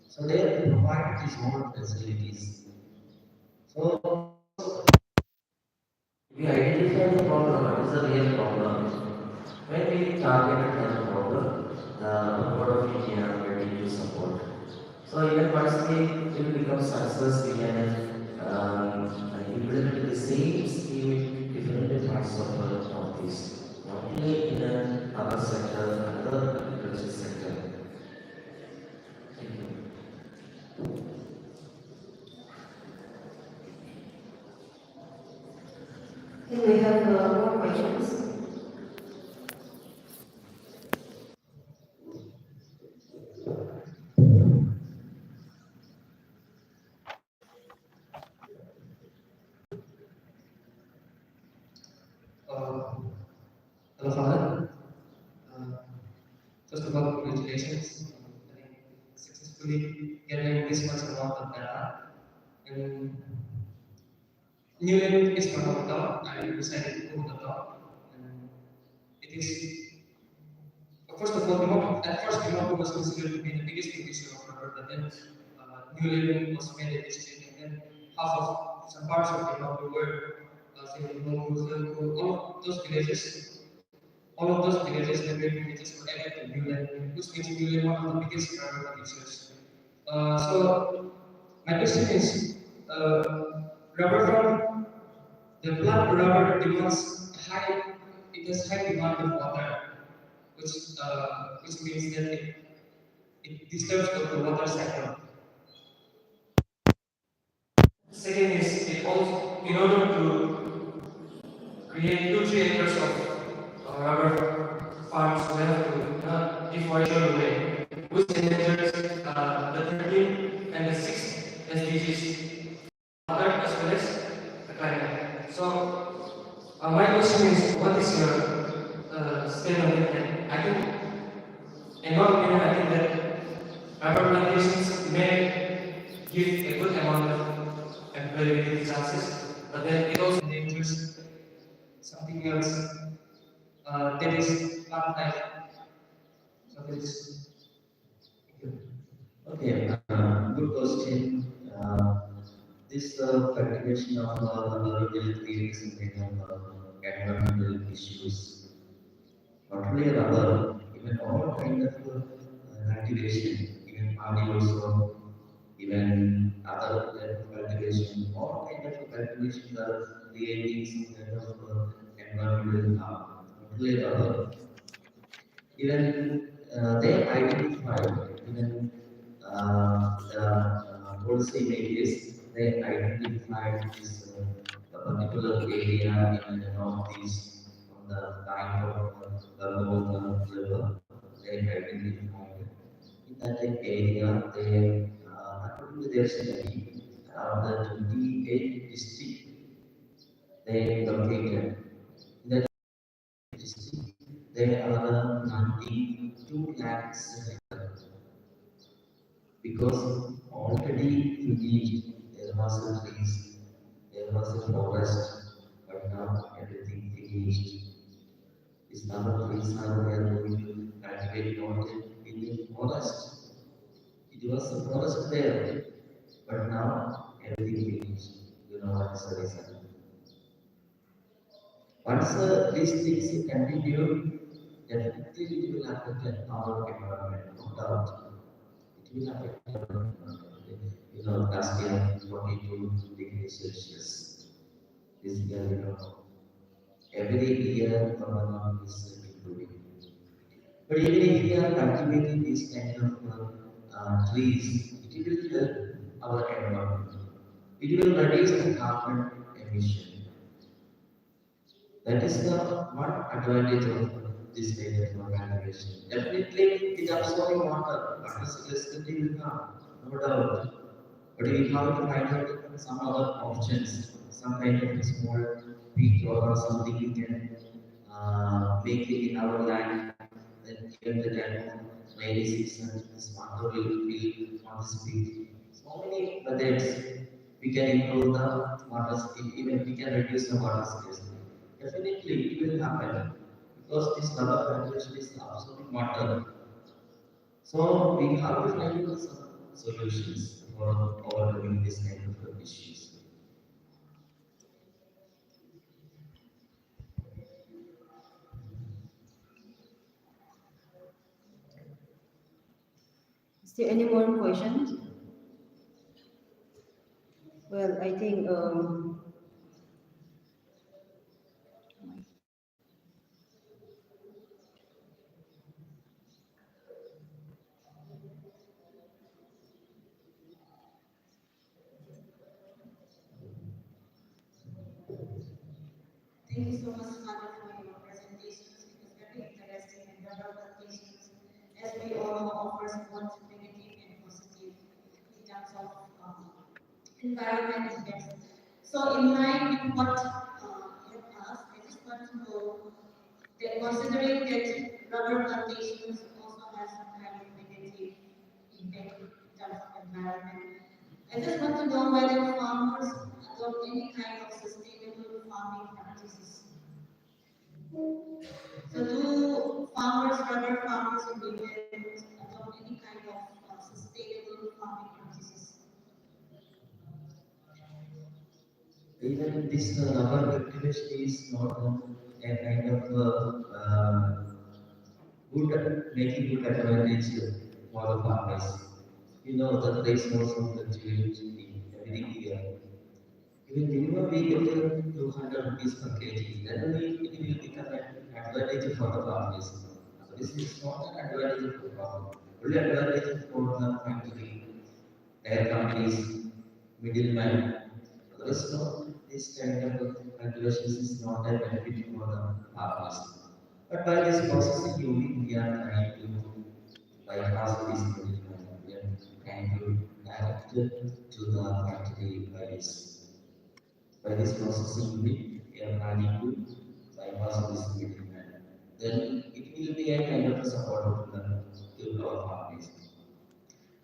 S11: So they provide these own facilities. So we identify the problem, what is the real problem. When we target the problem, the Board of India are ready to support. So even once we will become success, we can implement the same scheme in different parts of the northeast. Not only in another sector, another agriculture sector. Thank you.
S1: Can we have more questions?
S13: Hello, Father. First of all, congratulations on successfully getting this much amount of data. And Newland is my hometown. I decided to move the town. And it is, first of all, at first, Dimapur was considered to be the biggest producer of rubber, but then Newland was made a district, and then half of some parts of Dimapur were, all of those villages the great villages were added to Newland, which makes Newland one of the biggest rubber producers. So my question is, rubber from the plant rubber demands high it has high demand of water, which means that it disturbs the water cycle. Second is it also, in order to create 2-3 acres of rubber farms, we have to deforestation away, which endangers the 13th and the 6th SDGs, water as well as the climate. So, my question is, what is your statement? And I think, in my opinion, I think that rubber plantations may give a good amount of employability chances, but then it also endangers something else that is not life. So that is.
S11: Okay, good question. This cultivation of will create some kind of environmental issues. Not only rubber, even all kind of cultivation, even paddy also, even other cultivation, all kind of cultivation are creating some kind of environmental harm. Not only rubber, even they identified, even the policy makers, they identified this particular area in the northeast on the bank of the Gangotri river. They identified in that area, they, according to their study, around the 28 districts they located. In that district, there are 92 lakhs because already finished, there was a trees, there was a forest, but now everything finished. These number trees are we are going to cultivate not in the forest. It was a forest there, but now everything finished. You know what is the reason? Once these things continue, definitely it will affect our environment, no doubt. It will affect our environment. You know, last year 42 degrees Celsius. This year, you know, every year our is improving. But even if we are cultivating these kind of trees, it will help our environment. It will reduce the carbon emission. That is the one advantage of this kind of cultivation. Definitely, it absorbing water. Water scarcity will come, no doubt. But we have to find out some other options, some kind of small peat or something we can make it in our land. Then given the time of rainy season, this water will fill on this peat. So many methods we can improve the water, even we can reduce the water scarcity. Definitely, it will happen because this rubber cultivation is absorbing water. So we have to find some solutions for overcoming this kind of issues.
S1: Is there any more questions? Well, I think
S4: Thank you so much, Father, for your presentations. It was very interesting and the presentations, as we all know, offers both negative and positive in terms of environment impacts. So, in line with what you have asked, I just want to know that considering that rubber plantations also has some kind of negative impact in terms of environment, I just want to know whether farmers adopt any kind of sustainable farming practices. So do farmers, rubber farmers in England adopt any kind of sustainable farming practices?
S11: Even this rubber cultivation is not a kind of good, making good advantage for the farmers. You know, the price also fluctuates every year. Even minimum we get 200 rupees per kg, then it will become an advantage for the farmers. So this is not an advantage for the farmer, only advantage for the factory, their companies, middleman. There is no this kind of calculations is not a benefit for the farmers. But by this processing unit, we are trying to bypass this middleman. We are trying to direct it to the factory by this processing unit, we are planning to bypass this middleman. Then it will be a kind of a support to our farmers.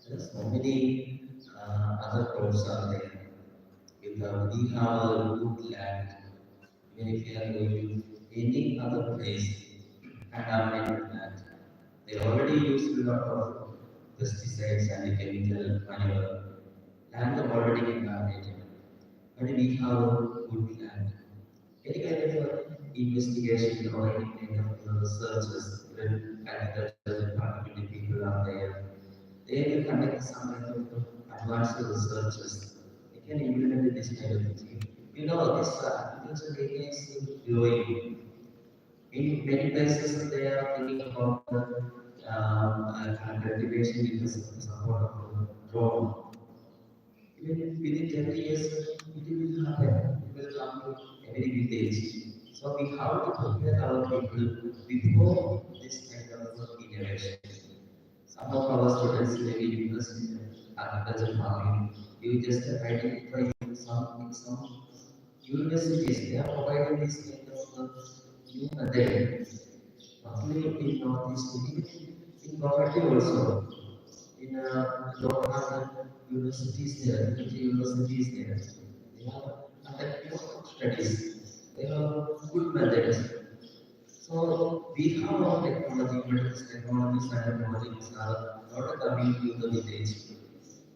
S11: There are so many other crops are there. We have a good land, even if we are going to any other place and our land, they already use a lot of pesticides and chemical manure. Land is already contaminated. But we have a good land. Any kind of investigation or any kind of researches when agricultural department people are there, they will conduct some kind of advanced researches. They can implement this kind of thing. You know, this agricultural area is growing. In many places, they are thinking about cultivation with the support of drone. Even within 10 years, it will happen. It will come to every village. So we have to prepare our people before this kind of innovation. Some of our students may be interested in agriculture farming. You just identify some universities, they are providing this kind of new method. Partly in Northeast, in poverty also. In local universities there, universities there, they have conducted studies. They have good methods. So we have our technology, but this technologies and technologies are not coming to the village.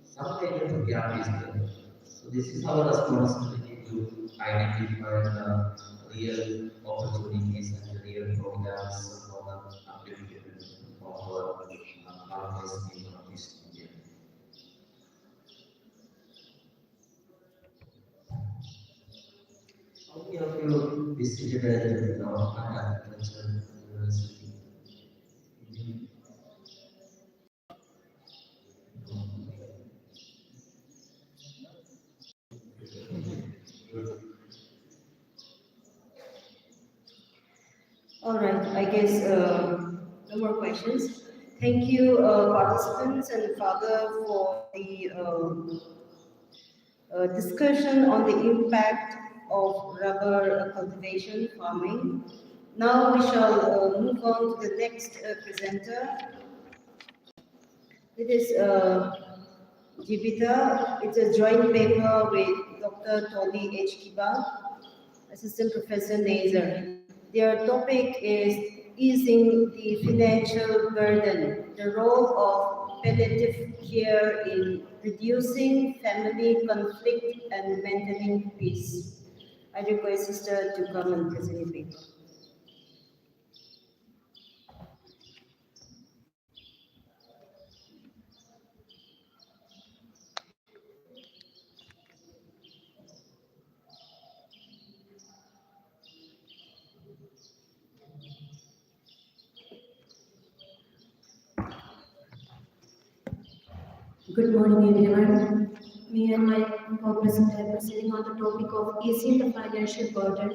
S11: Some kind of gap is there. So this is our responsibility to identify the real opportunities and the real programs for the application of our farmers in Northeast India. How many of you visited agriculture university?
S1: All right, I guess no more questions. Thank you, participants and Father, for the discussion on the impact of rubber cultivation farming. Now we shall move on to the next presenter. It is Jibita. It's a joint paper with Dr. Tony H. Kiba, Assistant Professor Nazar. Their topic is easing the financial burden, the role of palliative care in reducing family conflict and maintaining peace. I request Sister to come and present the paper.
S4: Good morning, everyone. Me and my co-presenter are presenting on the topic of easing the financial burden,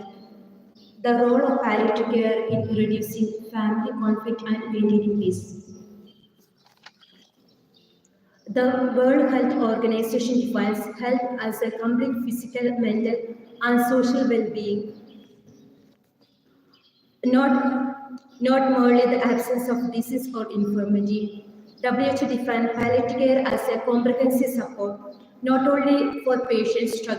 S4: the role of palliative care in reducing family conflict and maintaining peace. The World Health Organization defines health as a complete physical, mental, and social well-being, not merely the absence of disease or infirmity. WHO defines palliative care as a comprehensive support, not only for patients struggling